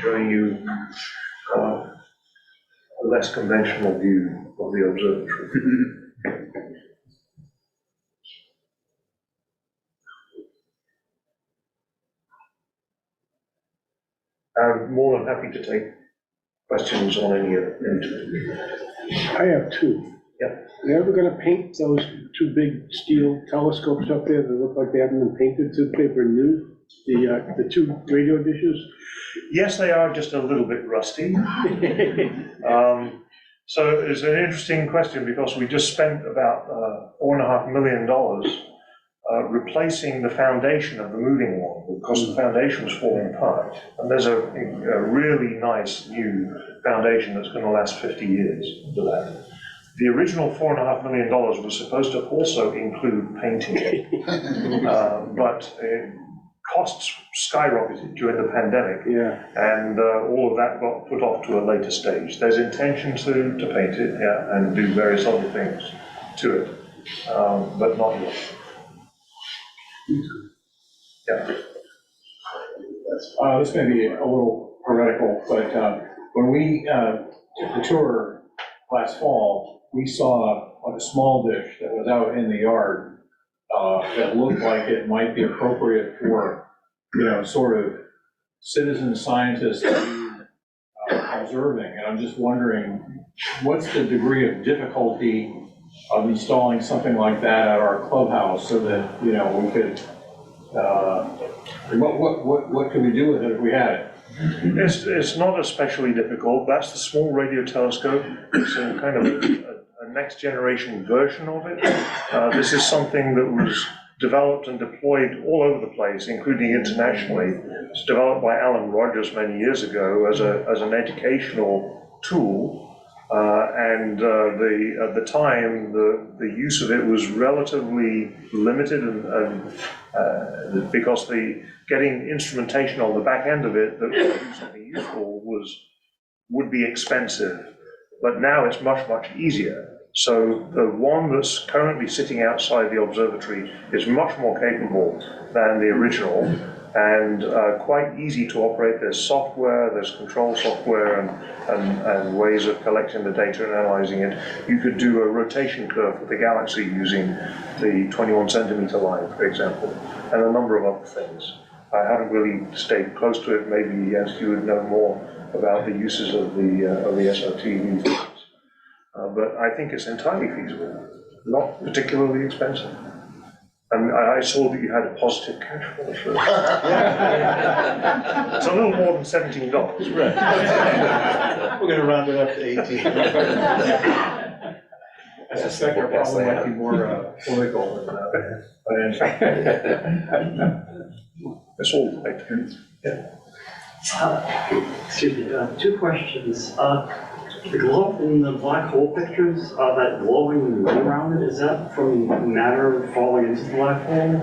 showing you a less conventional view of the observatory. I'm more than happy to take questions on any of it. I have two. Yeah. Are ever gonna paint those two big steel telescopes up there that look like they haven't been painted since they were new? The two radio dishes? Yes, they are just a little bit rusty. So it's an interesting question because we just spent about $4.5 million replacing the foundation of the moving one because the foundation was falling apart. And there's a really nice new foundation that's going to last 50 years for that. The original $4.5 million was supposed to also include painting it, but costs skyrocketed during the pandemic, and all of that got put off to a later stage. There's intention to paint it, and do various other things to it, but not yet. Yeah. This may be a little heretical, but when we took the tour last fall, we saw like a small dish that was out in the yard that looked like it might be appropriate for, sort of citizen scientists to be observing. And I'm just wondering, what's the degree of difficulty of installing something like that at our clubhouse so that, we could What can we do with it if we had it? It's not especially difficult. That's the small radio telescope. It's a kind of a next generation version of it. This is something that was developed and deployed all over the place, including internationally. It's developed by Alan Rogers many years ago as an educational tool. At the time, the use of it was relatively limited, and because getting instrumentation on the back end of it that would do something useful would be expensive. But now it's much, much easier. So the one that's currently sitting outside the observatory is much more capable than the original, and quite easy to operate. There's software, there's control software, and ways of collecting the data and analyzing it. You could do a rotation curve for the galaxy using the 21 centimeter line, for example, and a number of other things. I haven't really stayed close to it. Maybe, yes, you would know more about the uses of the SOT these days. But I think it's entirely feasible, not particularly expensive. And I saw that you had a positive cash flow. It's a little more than $17. Right. We're gonna round it up to 18. I suspect our problem might be more political than It's all right. Excuse me, two questions. The glow in the black hole pictures, that glowing ring around it, is that from matter falling into the black hole?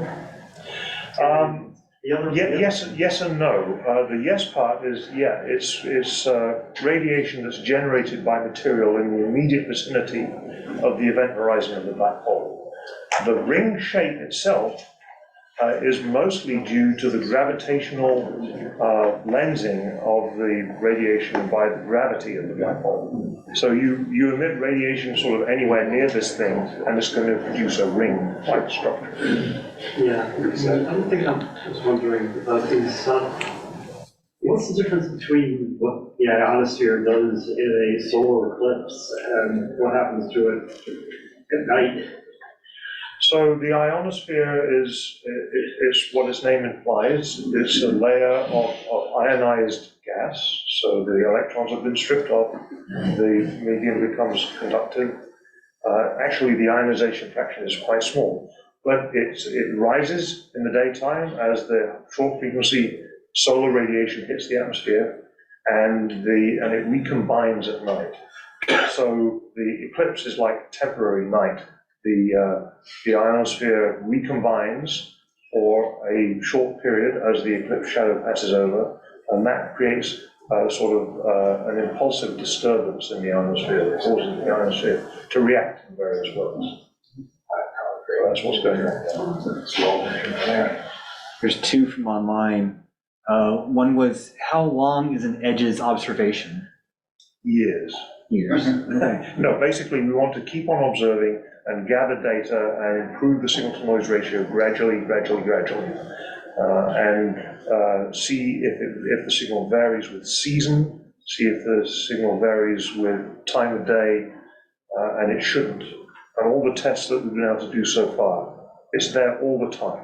Yes and no. The yes part is, yeah, it's radiation that's generated by material in the immediate vicinity of the event horizon of the black hole. The ring shape itself is mostly due to the gravitational lensing of the radiation by the gravity of the black hole. So you emit radiation sort of anywhere near this thing, and it's going to produce a ring-like structure. Yeah, I don't think I was wondering about these. What's the difference between what the ionosphere does in a solar eclipse and what happens to it at night? So the ionosphere is what its name implies. It's a layer of ionized gas. So the electrons have been stripped off. The medium becomes conductive. Actually, the ionization fraction is quite small, but it rises in the daytime as the short frequency solar radiation hits the atmosphere, and it recombines at night. So the eclipse is like temporary night. The ionosphere recombines for a short period as the eclipse shadow passes over, and that creates sort of an impulsive disturbance in the ionosphere that causes the ionosphere to react in various ways. So that's what's going on. There's two from online. One was, how long is an EDGE's observation? Years. Okay. No, basically we want to keep on observing and gather data and improve the signal-to-noise ratio gradually, and see if the signal varies with season, see if the signal varies with time of day, and it shouldn't. And all the tests that we've been able to do so far, it's there all the time.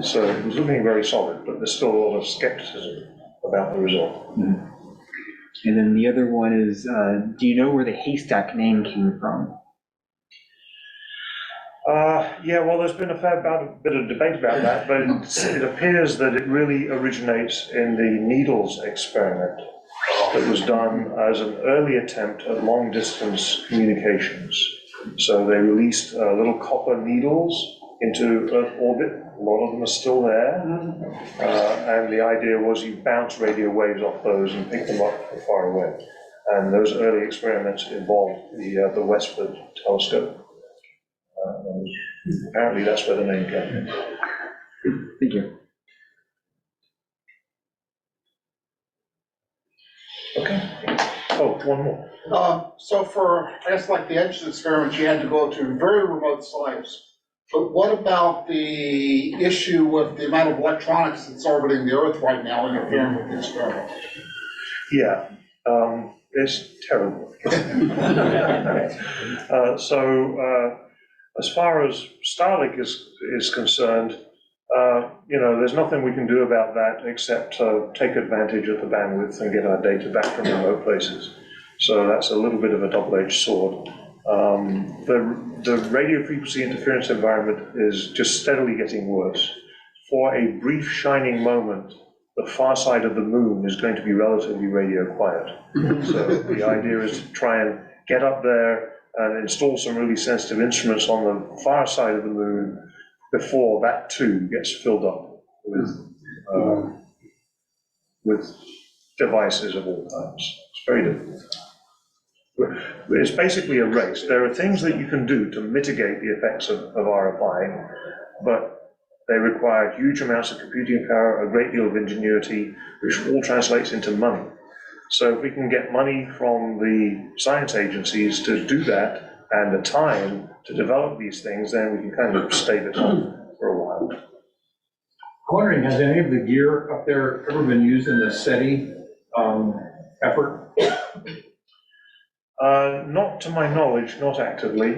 So it's looking very solid, but there's still a lot of skepticism about the result. Mm-hmm. And then the other one is, do you know where the Haystack name came from? Yeah, well, there's been a bit of debate about that, but it appears that it really originates in the Needles experiment that was done as an early attempt at long-distance communications. So they released little copper needles into Earth orbit. A lot of them are still there. And the idea was you bounce radio waves off those and pick them up from far away. And those early experiments involved the Westford telescope. Apparently that's where the name came from. Thank you. Okay. Oh, one more. So for, I guess like the EDGE's experiment, you had to go to very remote sites. But what about the issue with the amount of electronics that's orbiting the Earth right now interfering with the experiment? Yeah, it's terrible. As far as Starlink is concerned, you know, there's nothing we can do about that except take advantage of the bandwidth and get our data back from remote places. So that's a little bit of a double-edged sword. The radio frequency interference environment is just steadily getting worse. For a brief shining moment, the far side of the moon is going to be relatively radio quiet. So the idea is to try and get up there and install some really sensitive instruments on the far side of the moon before that too gets filled up with devices of all kinds. It's very difficult. It's basically a race. There are things that you can do to mitigate the effects of RFI, but they require huge amounts of computing power, a great deal of ingenuity, which all translates into money. So if we can get money from the science agencies to do that and the time to develop these things, then we can kind of stave it off for a while. I'm wondering, has any of the gear up there ever been used in the SETI effort? Not to my knowledge, not actively.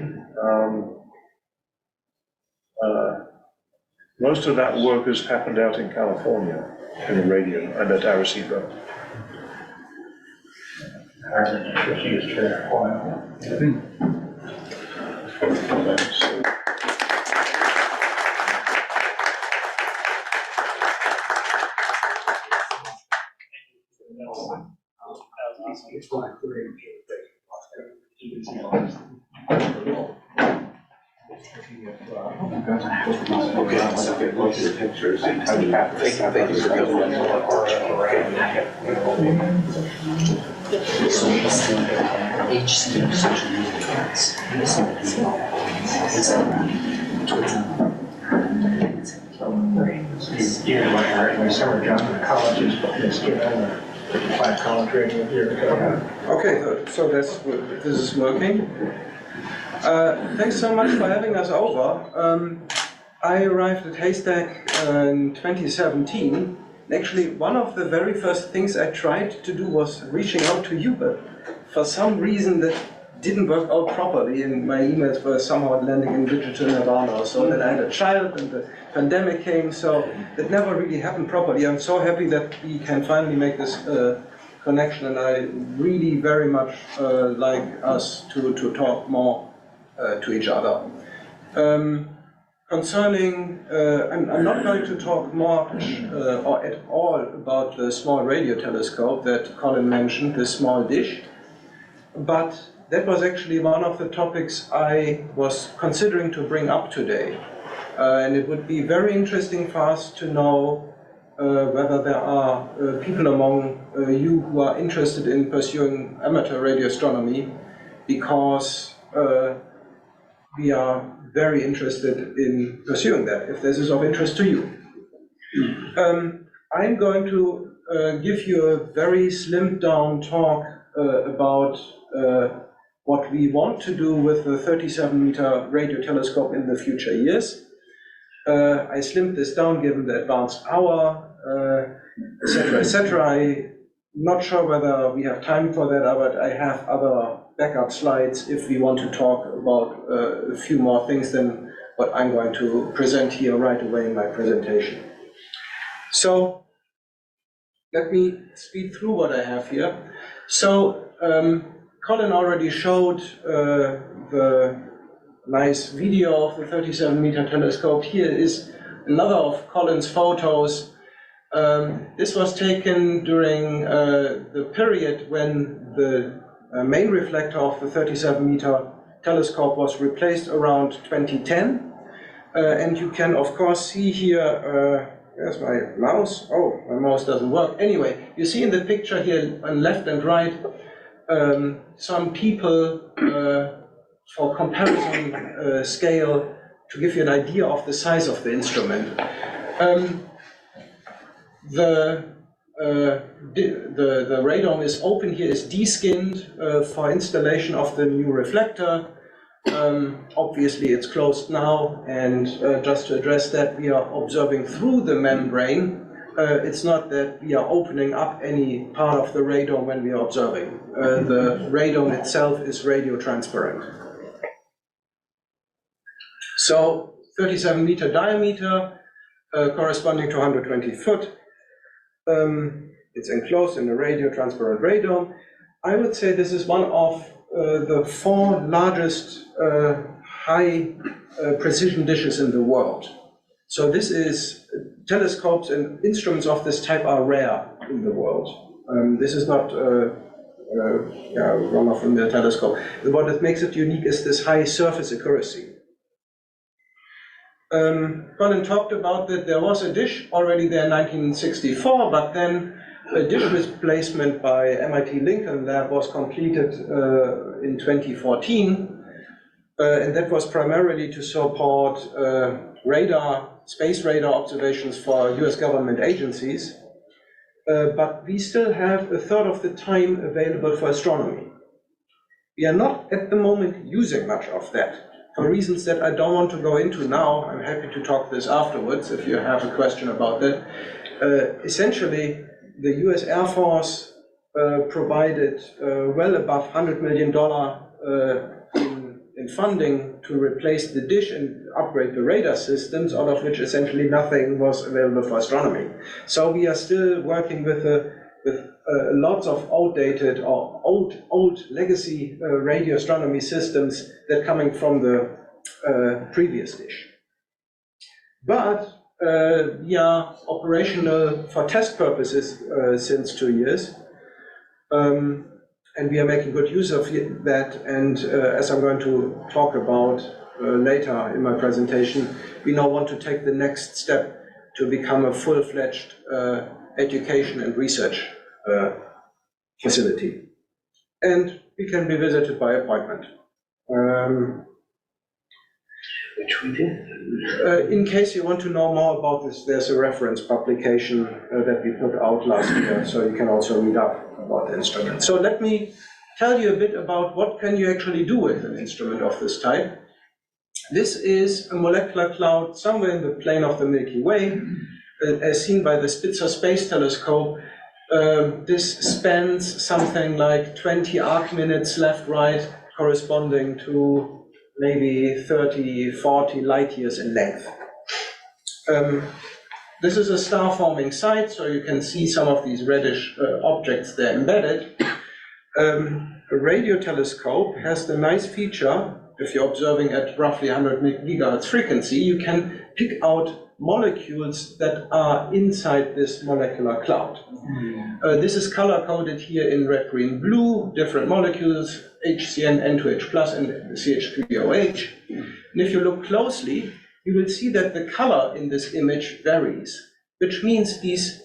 Most of that work has happened out in California, in the radio and at Arecibo. Okay, so this is working. Thanks so much for having us over. I arrived at Haystack in 2017. Actually, one of the very first things I tried to do was reaching out to you, but for some reason that didn't work out properly, and my emails were somehow landing in digital nirvana. So then I had a child, and the pandemic came, so it never really happened properly. I'm so happy that we can finally make this connection, and I really very much like us to talk more to each other. Concerning, I'm not going to talk much or at all about the small radio telescope that Colin mentioned, the small dish, but that was actually one of the topics I was considering to bring up today. And it would be very interesting for us to know whether there are people among you who are interested in pursuing amateur radio astronomy, because we are very interested in pursuing that, if this is of interest to you. I'm going to give you a very slimmed down talk about what we want to do with the 37-meter radio telescope in the future years. I slimmed this down given the advanced hour, etc., etc. I'm not sure whether we have time for that, but I have other backup slides if we want to talk about a few more things than what I'm going to present here right away in my presentation. So let me speed through what I have here. So Colin already showed the nice video of the 37-meter telescope. Here is another of Colin's photos. This was taken during the period when the main reflector of the 37-meter telescope was replaced around 2010. And you can, of course, see here, where's my mouse? Oh, my mouse doesn't work. Anyway, you see in the picture here on left and right, some people for comparison scale to give you an idea of the size of the instrument. The radome is open here, is de-skinned for installation of the new reflector. Obviously it's closed now, and just to address that, we are observing through the membrane. It's not that we are opening up any part of the radome when we are observing. The radome itself is radio transparent. So 37-meter diameter, corresponding to 120 foot. It's enclosed in a transparent radome. I would say this is one of the 4 largest high precision dishes in the world. So this is, telescopes and instruments of this type are rare in the world. This is not run-of-the-mill telescope. What makes it unique is this high surface accuracy. Colin talked about that there was a dish already there in 1964, but then a dish replacement by MIT Lincoln Lab was completed in 2014, and that was primarily to support space radar observations for US government agencies. But we still have a third of the time available for astronomy. We are not at the moment using much of that, for reasons that I don't want to go into now. I'm happy to talk this afterwards if you have a question about that. Essentially, the US Air Force provided well above $100 million in funding to replace the dish and upgrade the radar systems, out of which essentially nothing was available for astronomy. So we are still working with lots of outdated or old legacy radio astronomy systems that are coming from the previous dish. But we are operational for test purposes since 2 years. And we are making good use of that, and as I'm going to talk about later in my presentation, we now want to take the next step to become a full-fledged education and research facility. And we can be visited by appointment. Which we did. In case you want to know more about this, there's a reference publication that we put out last year, so you can also read up about the instrument. So let me tell you a bit about what can you actually do with an instrument of this type. This is a molecular cloud somewhere in the plane of the Milky Way, as seen by the Spitzer Space Telescope. This spans something like 20 arc minutes left, right, corresponding to maybe 30, 40 light years in length. This is a star-forming site, so you can see some of these reddish objects there embedded. A radio telescope has the nice feature, if you're observing at roughly 100 gigahertz frequency, you can pick out molecules that are inside this molecular cloud. This is color-coded here in red, green, blue, different molecules, HCN, N2H+, and CH3OH. And if you look closely, you will see that the color in this image varies, which means these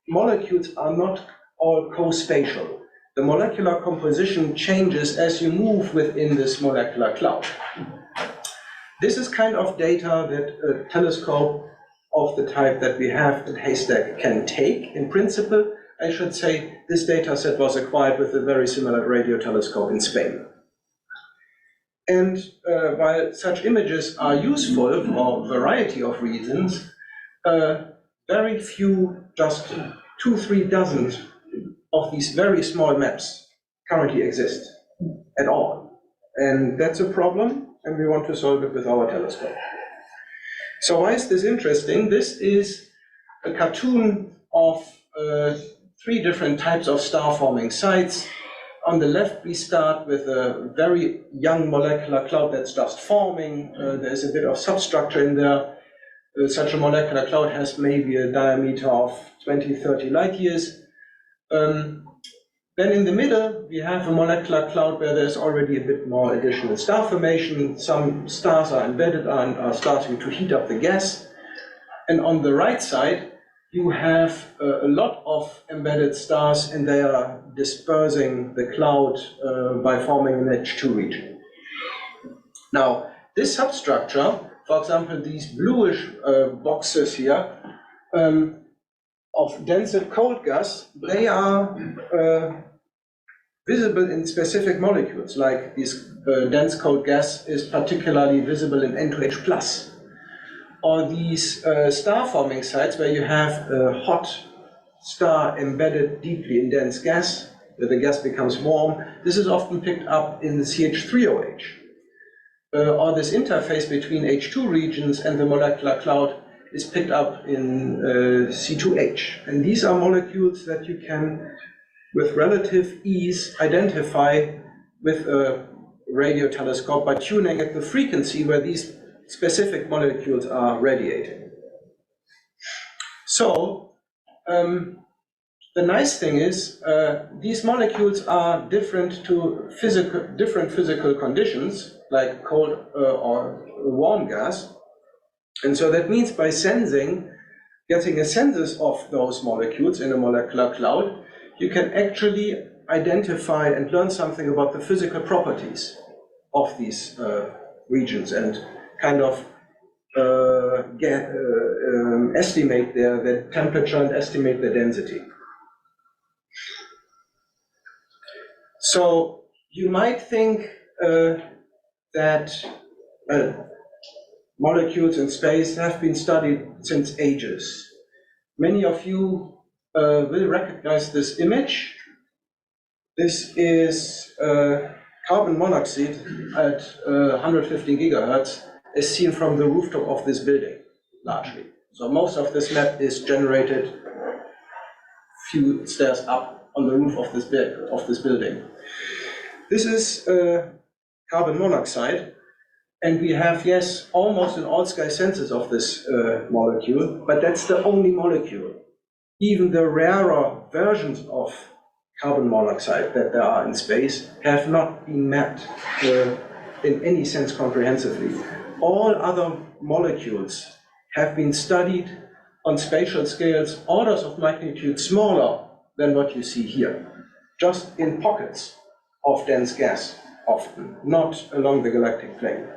molecules are not all co-spatial. The molecular composition changes as you move within this molecular cloud. This is kind of data that a telescope of the type that we have at Haystack can take. In principle, I should say this data set was acquired with a very similar radio telescope in Spain. And while such images are useful for a variety of reasons, very few, just 2-3 dozen of these very small maps currently exist at all. And that's a problem, and we want to solve it with our telescope. So why is this interesting? This is a cartoon of 3 different types of star-forming sites. On the left, we start with a very young molecular cloud that's just forming. There's a bit of substructure in there. Such a molecular cloud has maybe a diameter of 20-30 light years. Then in the middle, we have a molecular cloud where there's already a bit more additional star formation. Some stars are embedded and are starting to heat up the gas. And on the right side, you have a lot of embedded stars, and they are dispersing the cloud by forming an H2 region. Now, this substructure, for example, these bluish boxes here, of dense cold gas, they are visible in specific molecules, like this dense cold gas is particularly visible in N2H+. Or these star-forming sites where you have a hot star embedded deeply in dense gas, where the gas becomes warm. This is often picked up in the CH3OH. Or this interface between H2 regions and the molecular cloud is picked up in C2H. And these are molecules that you can, with relative ease, identify with a radio telescope by tuning at the frequency where these specific molecules are radiating. So, the nice thing is, these molecules are different to different physical conditions, like cold or warm gas. And so that means by sensing, getting a census of those molecules in a molecular cloud, you can actually identify and learn something about the physical properties of these regions and kind of estimate their temperature and estimate their density. So you might think that molecules in space have been studied since ages. Many of you will recognize this image. This is carbon monoxide at 150 gigahertz as seen from the rooftop of this building, largely. So most of this map is generated few stairs up on the roof of this building. This is carbon monoxide, and we have, yes, almost an all-sky census of this molecule, but that's the only molecule. Even the rarer versions of carbon monoxide that there are in space have not been mapped in any sense comprehensively. All other molecules have been studied on spatial scales orders of magnitude smaller than what you see here, just in pockets of dense gas, often, not along the galactic plane.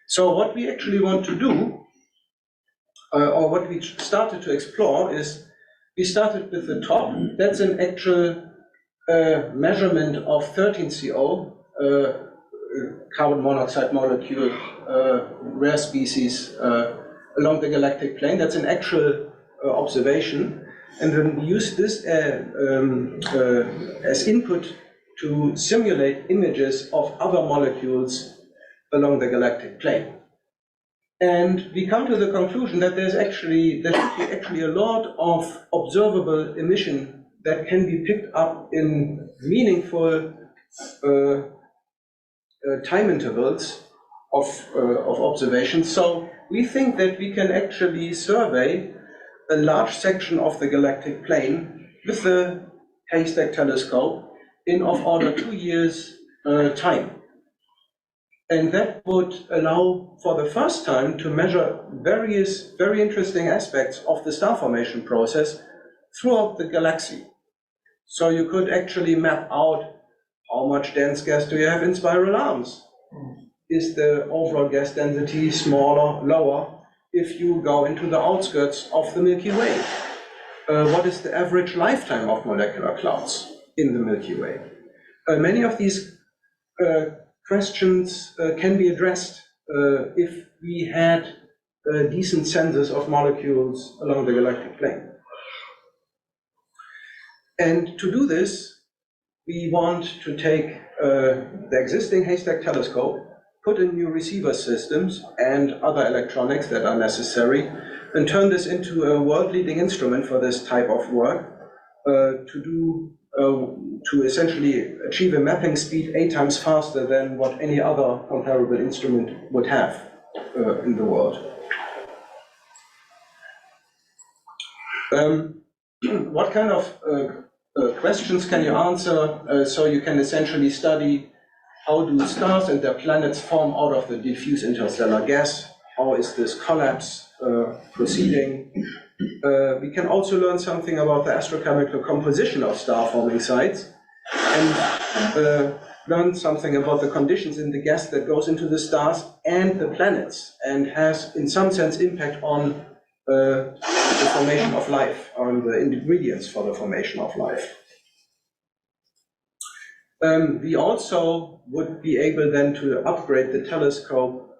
So what we actually want to do, or what we started to explore, is we started with the top. That's an actual measurement of 13CO, carbon monoxide molecule, rare species along the galactic plane. That's an actual observation. And then we use this as input to simulate images of other molecules along the galactic plane. And we come to the conclusion that there should be actually a lot of observable emission that can be picked up in meaningful time intervals of observation. So we think that we can actually survey a large section of the galactic plane with the Haystack telescope in of order 2 years time. And that would allow for the first time to measure various very interesting aspects of the star formation process throughout the galaxy. So you could actually map out how much dense gas do you have in spiral arms. Is the overall gas density smaller, lower, if you go into the outskirts of the Milky Way? What is the average lifetime of molecular clouds in the Milky Way? Many of these questions can be addressed if we had a decent census of molecules along the galactic plane. And to do this, we want to take the existing Haystack telescope, put in new receiver systems and other electronics that are necessary, and turn this into a world-leading instrument for this type of work to essentially achieve a mapping speed 8 times faster than what any other comparable instrument would have in the world. What kind of questions can you answer? So you can essentially study how do stars and their planets form out of the diffuse interstellar gas? How is this collapse proceeding? We can also learn something about the astrochemical composition of star-forming sites and learn something about the conditions in the gas that goes into the stars and the planets and has, in some sense, impact on the formation of life, on the ingredients for the formation of life. We also would be able then to upgrade the telescope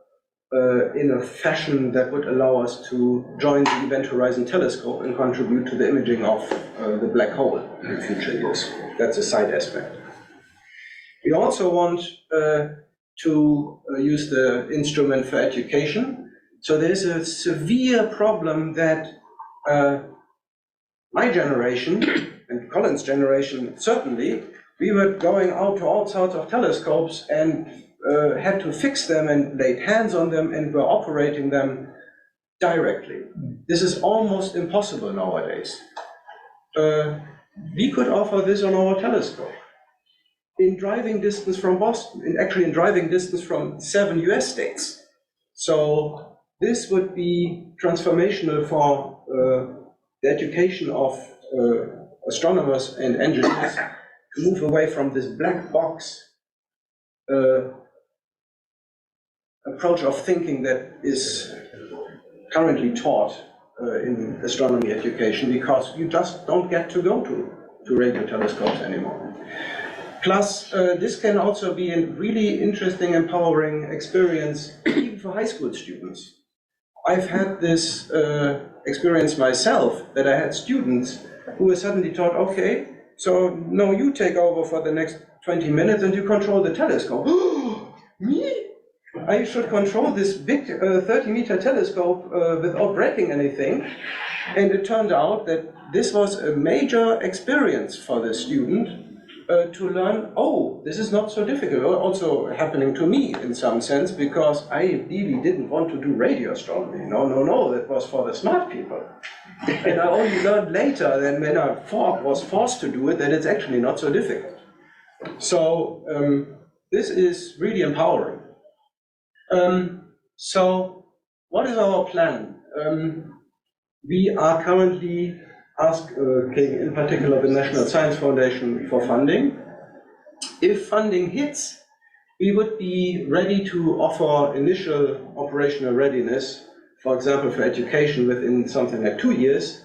in a fashion that would allow us to join the Event Horizon Telescope and contribute to the imaging of the black hole in future years. That's a side aspect. We also want to use the instrument for education. So there's a severe problem that my generation, and Colin's generation certainly, we were going out to all sorts of telescopes and had to fix them and laid hands on them and were operating them directly. This is almost impossible nowadays. We could offer this on our telescope. In driving distance from Boston, actually in driving distance from 7 US states. So this would be transformational for the education of astronomers and engineers to move away from this black box approach of thinking that is currently taught in astronomy education, because you just don't get to go to radio telescopes anymore. Plus, this can also be a really interesting, empowering experience even for high school students. I've had this experience myself, that I had students who were suddenly taught, okay, so now you take over for the next 20 minutes and you control the telescope. Me? I should control this big 30-meter telescope without breaking anything. And it turned out that this was a major experience for the student to learn, oh, this is not so difficult. Also happening to me in some sense, because I really didn't want to do radio astronomy. No, that was for the smart people. And I only learned later, than when I was forced to do it, that it's actually not so difficult. So this is really empowering. So what is our plan? We are currently asking, in particular, the National Science Foundation for funding. If funding hits, we would be ready to offer initial operational readiness, for example, for education within something like 2 years,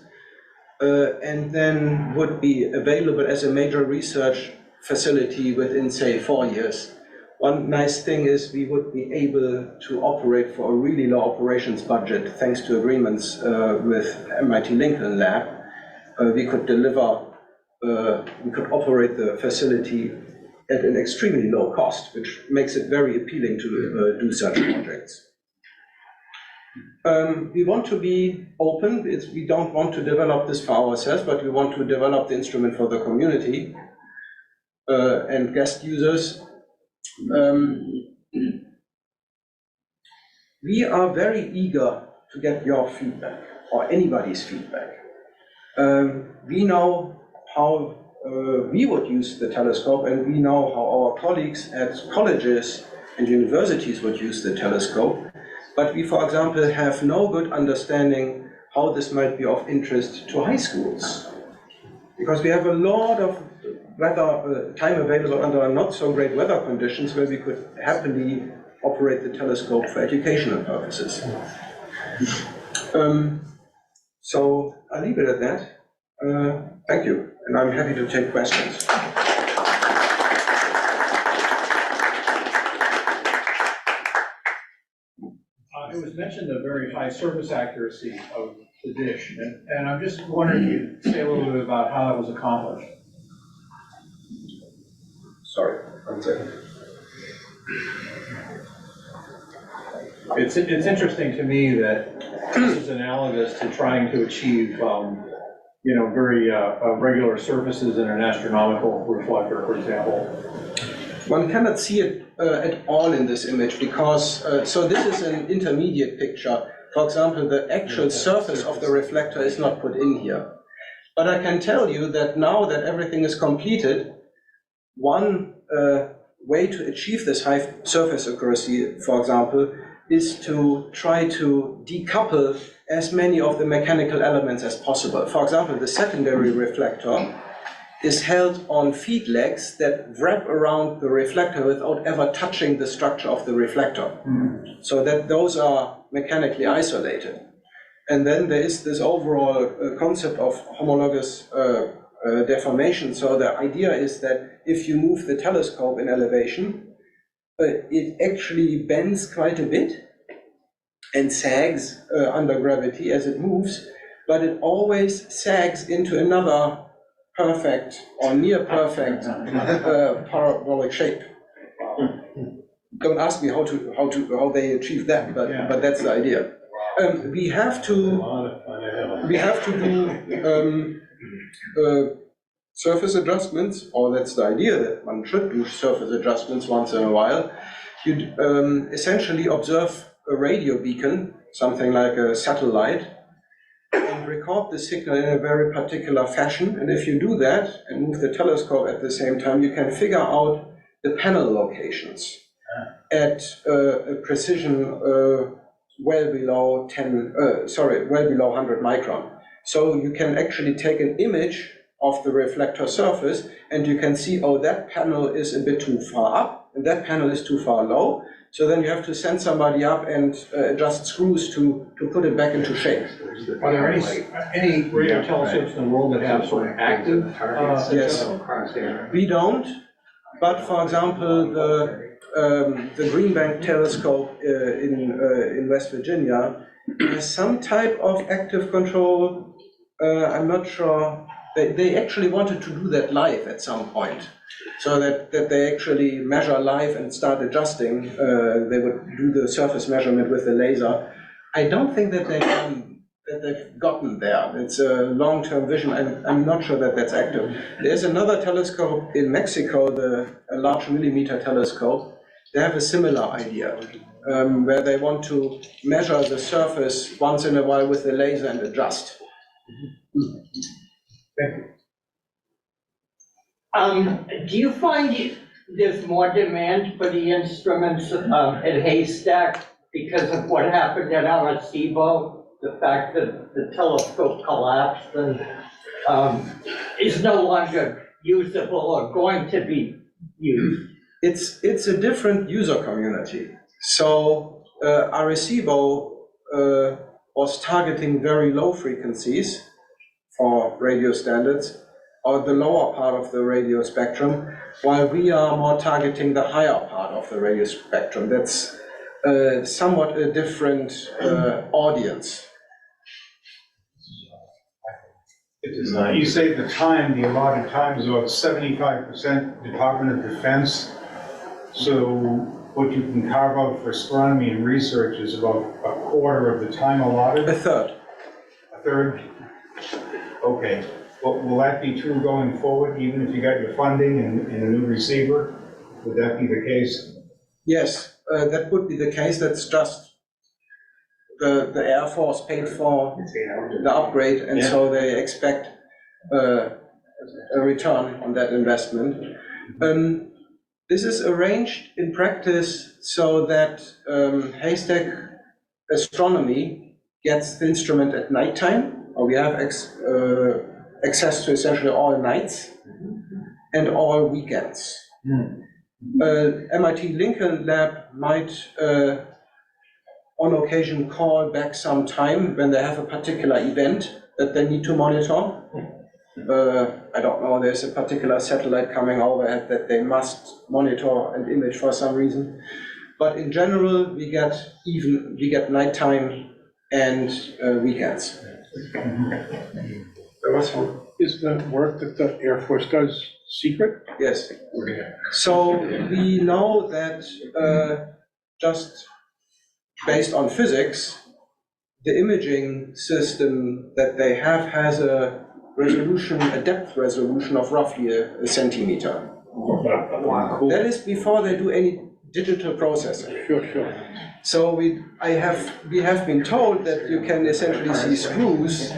and then would be available as a major research facility within, say, 4 years. One nice thing is we would be able to operate for a really low operations budget, thanks to agreements with MIT Lincoln Lab. We could deliver, we could operate the facility at an extremely low cost, which makes it very appealing to do such projects. We want to be open. We don't want to develop this for ourselves, but we want to develop the instrument for the community and guest users. We are very eager to get your feedback, or anybody's feedback. We know how we would use the telescope, and we know how our colleagues at colleges and universities would use the telescope. But we, for example, have no good understanding how this might be of interest to high schools. Because we have a lot of weather time available under not so great weather conditions where we could happily operate the telescope for educational purposes. So I'll leave it at that. Thank you, and I'm happy to take questions. It was mentioned the very high surface accuracy of the dish, and I'm just wondering if you could say a little bit about how that was accomplished. Sorry, one second. It's interesting to me that this is analogous to trying to achieve, very regular surfaces in an astronomical reflector, for example. One cannot see it at all in this image because, so this is an intermediate picture. For example, the actual surface of the reflector is not put in here. But I can tell you that now that everything is completed, one way to achieve this high surface accuracy, for example, is to try to decouple as many of the mechanical elements as possible. For example, the secondary reflector is held on feed legs that wrap around the reflector without ever touching the structure of the reflector. So that those are mechanically isolated. And then there is this overall concept of homologous deformation. So the idea is that if you move the telescope in elevation, it actually bends quite a bit and sags under gravity as it moves, but it always sags into another perfect or near perfect parabolic shape. Don't ask me how they achieve that, but that's the idea. We have to do surface adjustments, or that's the idea that one should do surface adjustments once in a while. You'd essentially observe a radio beacon, something like a satellite, and record the signal in a very particular fashion. And if you do that and move the telescope at the same time, you can figure out the panel locations at a precision well below 100 micron. So you can actually take an image of the reflector surface, and you can see, oh, that panel is a bit too far up, and that panel is too far low. So then you have to send somebody up and adjust screws to put it back into shape. Are there any radio telescopes in the world that have sort of active? Yes, we don't. But for example, the Green Bank telescope in West Virginia has some type of active control. I'm not sure. They actually wanted to do that live at some point, so that they actually measure live and start adjusting. They would do the surface measurement with the laser. I don't think that they've gotten there. It's a long-term vision. I'm not sure that that's active. There's another telescope in Mexico, a large millimeter telescope. They have a similar idea, where they want to measure the surface once in a while with the laser and adjust. Do you find there's more demand for the instruments at Haystack because of what happened at Arecibo? The fact that the telescope collapsed and is no longer usable or going to be used? It's a different user community. So Arecibo was targeting very low frequencies for radio standards, or the lower part of the radio spectrum, while we are more targeting the higher part of the radio spectrum. That's somewhat a different audience. You say the allotted time is about 75% Department of Defense. So what you can carve out for astronomy and research is about a quarter of the time allotted? A third. A third? Okay. Well, will that be true going forward, even if you got your funding and a new receiver? Would that be the case? Yes, that would be the case. That's just the Air Force paid for the upgrade, and so they expect a return on that investment. This is arranged in practice so that Haystack Astronomy gets the instrument at nighttime, or we have access to essentially all nights and all weekends. MIT Lincoln Lab might on occasion call back some time when they have a particular event that they need to monitor. I don't know, there's a particular satellite coming overhead that they must monitor and image for some reason. But in general, we get nighttime and weekends. Is the work that the Air Force does secret? Yes. So we know that just based on physics, the imaging system that they have has a resolution, a depth resolution of roughly a centimeter. Wow. That is before they do any digital processing. Sure. So we have been told that you can essentially see screws.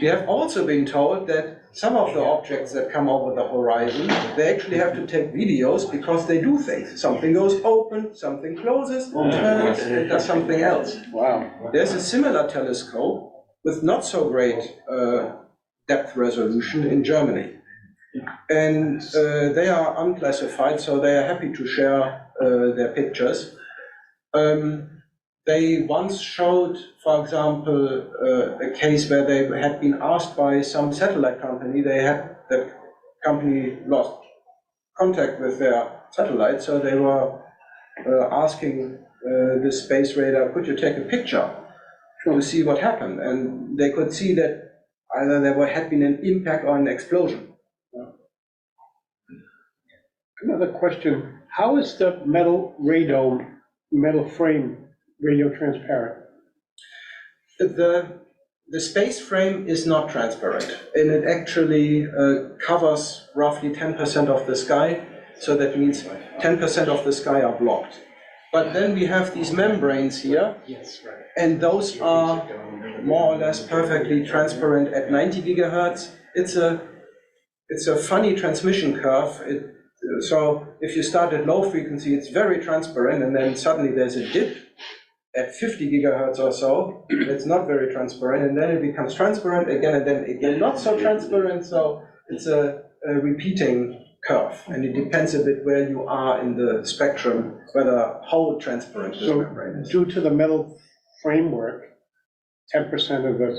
We have also been told that some of the objects that come over the horizon, they actually have to take videos because they do things. Something goes open, something closes, turns, it does something else. Wow. There's a similar telescope with not so great depth resolution in Germany. And they are unclassified, so they are happy to share their pictures. They once showed, for example, a case where they had been asked by some satellite company, the company lost contact with their satellite, so they were asking the space radar, could you take a picture to see what happened? And they could see that either there had been an impact or an explosion. Another question, how is the metal radome, metal frame radio transparent? The space frame is not transparent, and it actually covers roughly 10% of the sky, so that means 10% of the sky are blocked. But then we have these membranes here, and those are more or less perfectly transparent at 90 gigahertz. It's a funny transmission curve. So if you start at low frequency, it's very transparent, and then suddenly there's a dip at 50 gigahertz or so. It's not very transparent, and then it becomes transparent again, and then again not so transparent. So it's a repeating curve, and it depends a bit where you are in the spectrum, whether how transparent this membrane is. Due to the metal framework, 10% of the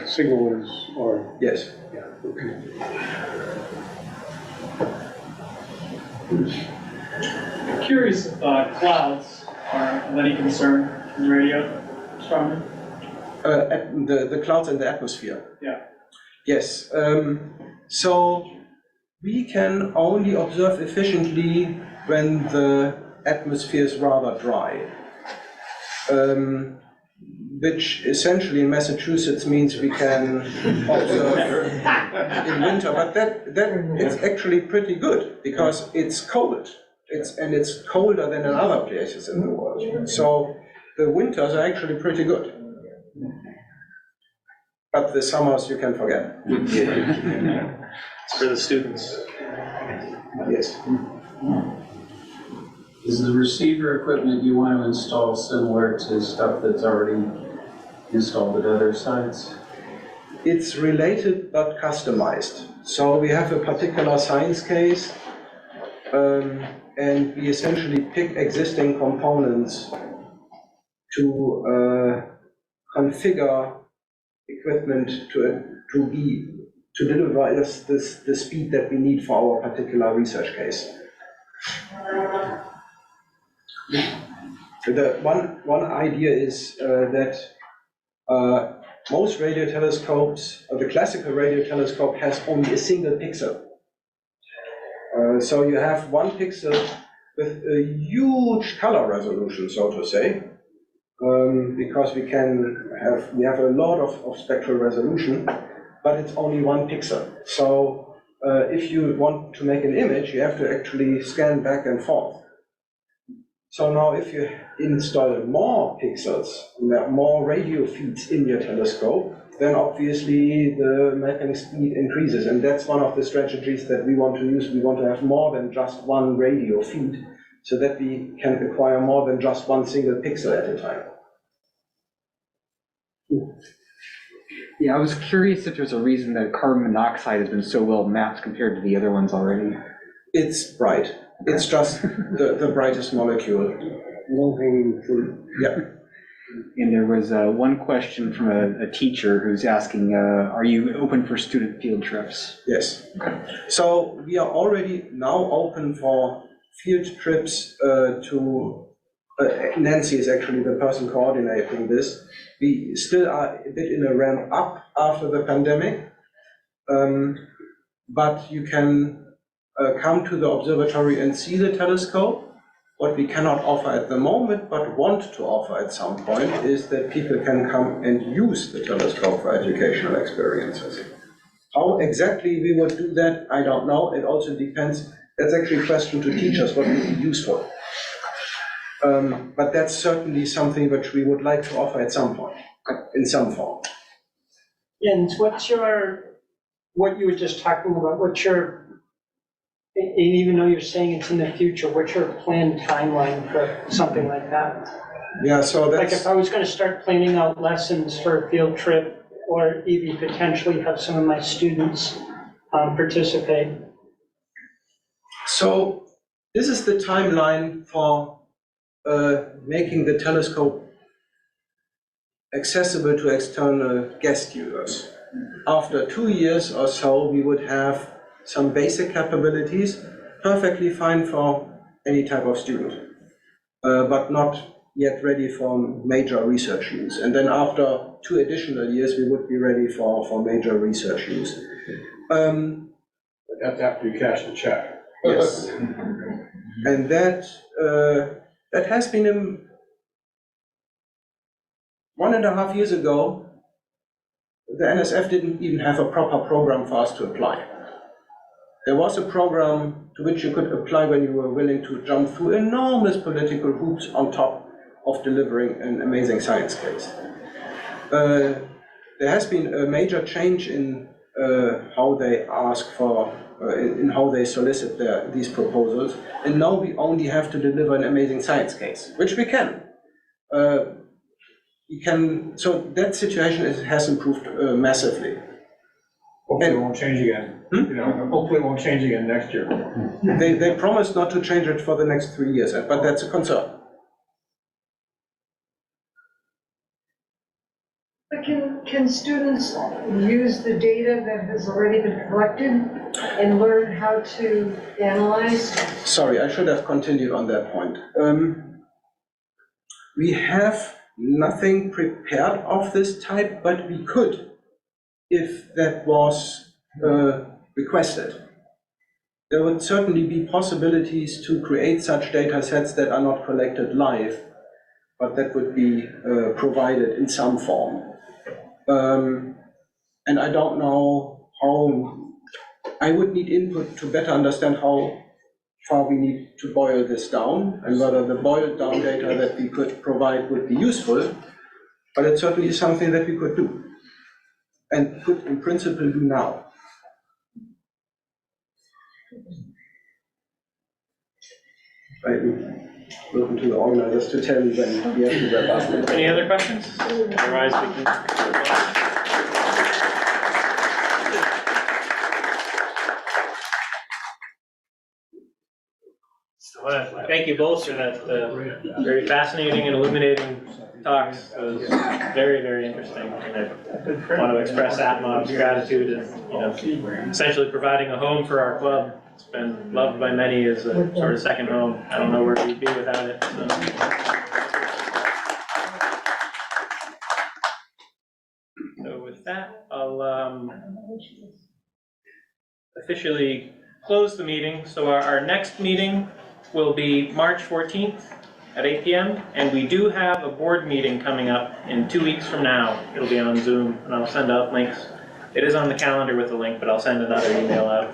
signal is, or? Yes. Yeah, okay. Curious if clouds are of any concern in radio astronomy? The clouds in the atmosphere. Yeah. Yes. So we can only observe efficiently when the atmosphere is rather dry, which essentially in Massachusetts means we can observe in winter. But that it's actually pretty good because it's cold. It's colder than in other places in the world. So the winters are actually pretty good. But the summers you can forget. It's for the students. Yes. Is the receiver equipment you want to install similar to stuff that's already installed at other sites? It's related but customized. So we have a particular science case, and we essentially pick existing components to configure equipment to deliver us the speed that we need for our particular research case. The one idea is that most radio telescopes, or the classical radio telescope, has only a single pixel. So you have one pixel with a huge color resolution, so to say, because we have a lot of spectral resolution, but it's only one pixel. So if you want to make an image, you have to actually scan back and forth. So now if you install more pixels, more radio feeds in your telescope, then obviously the mapping speed increases. And that's one of the strategies that we want to use. We want to have more than just one radio feed, so that we can acquire more than just one single pixel at a time. Yeah, I was curious if there's a reason that carbon monoxide has been so well mapped compared to the other ones already. It's bright. It's just the brightest molecule. Low-hanging fruit. Yeah. And there was one question from a teacher who's asking, are you open for student field trips? Yes. Okay. So we are already now open for field trips to, Nancy is actually the person coordinating this. We still are a bit in a ramp up after the pandemic, but you can come to the observatory and see the telescope. What we cannot offer at the moment, but want to offer at some point, is that people can come and use the telescope for educational experiences. How exactly we would do that, I don't know. It also depends. That's actually a question to teachers, what would be useful. But that's certainly something which we would like to offer at some point, in some form. Jens, what you were just talking about, and even though you're saying it's in the future, what's your planned timeline for something like that? Yeah, so that's... Like if I was going to start planning out lessons for a field trip, or even potentially have some of my students participate. So this is the timeline for making the telescope accessible to external guest users. After 2 years or so, we would have some basic capabilities, perfectly fine for any type of student, but not yet ready for major research use. And then after 2 additional years, we would be ready for major research use. That's after you cash the check. Yes. And that has been 1.5 years ago, the NSF didn't even have a proper program for us to apply. There was a program to which you could apply when you were willing to jump through enormous political hoops on top of delivering an amazing science case. There has been a major change in how they ask for, in how they solicit these proposals, and now we only have to deliver an amazing science case, which we can. So that situation has improved massively. Hopefully it won't change again. You know, hopefully it won't change again next year. They promised not to change it for the next 3 years, but that's a concern. But can students use the data that has already been collected and learn how to analyze? Sorry, I should have continued on that point. We have nothing prepared of this type, but we could, if that was requested. There would certainly be possibilities to create such data sets that are not collected live, but that would be provided in some form. And I don't know how, I would need input to better understand how far we need to boil this down, and whether the boiled down data that we could provide would be useful, but it certainly is something that we could do, and could in principle do now. I'm looking to the organizers to tell me when we have to wrap up. Any other questions? Otherwise, we can. I want to thank you both for that very fascinating and illuminating talks. It was very, very interesting. And I want to express ATMoB's gratitude and, essentially providing a home for our club. It's been loved by many as a sort of second home. I don't know where we'd be without it. So with that, I'll officially close the meeting. So our next meeting will be March 14th at 8 p.m. And we do have a board meeting coming up in 2 weeks from now. It'll be on Zoom, and I'll send out links. It is on the calendar with a link, but I'll send another email out.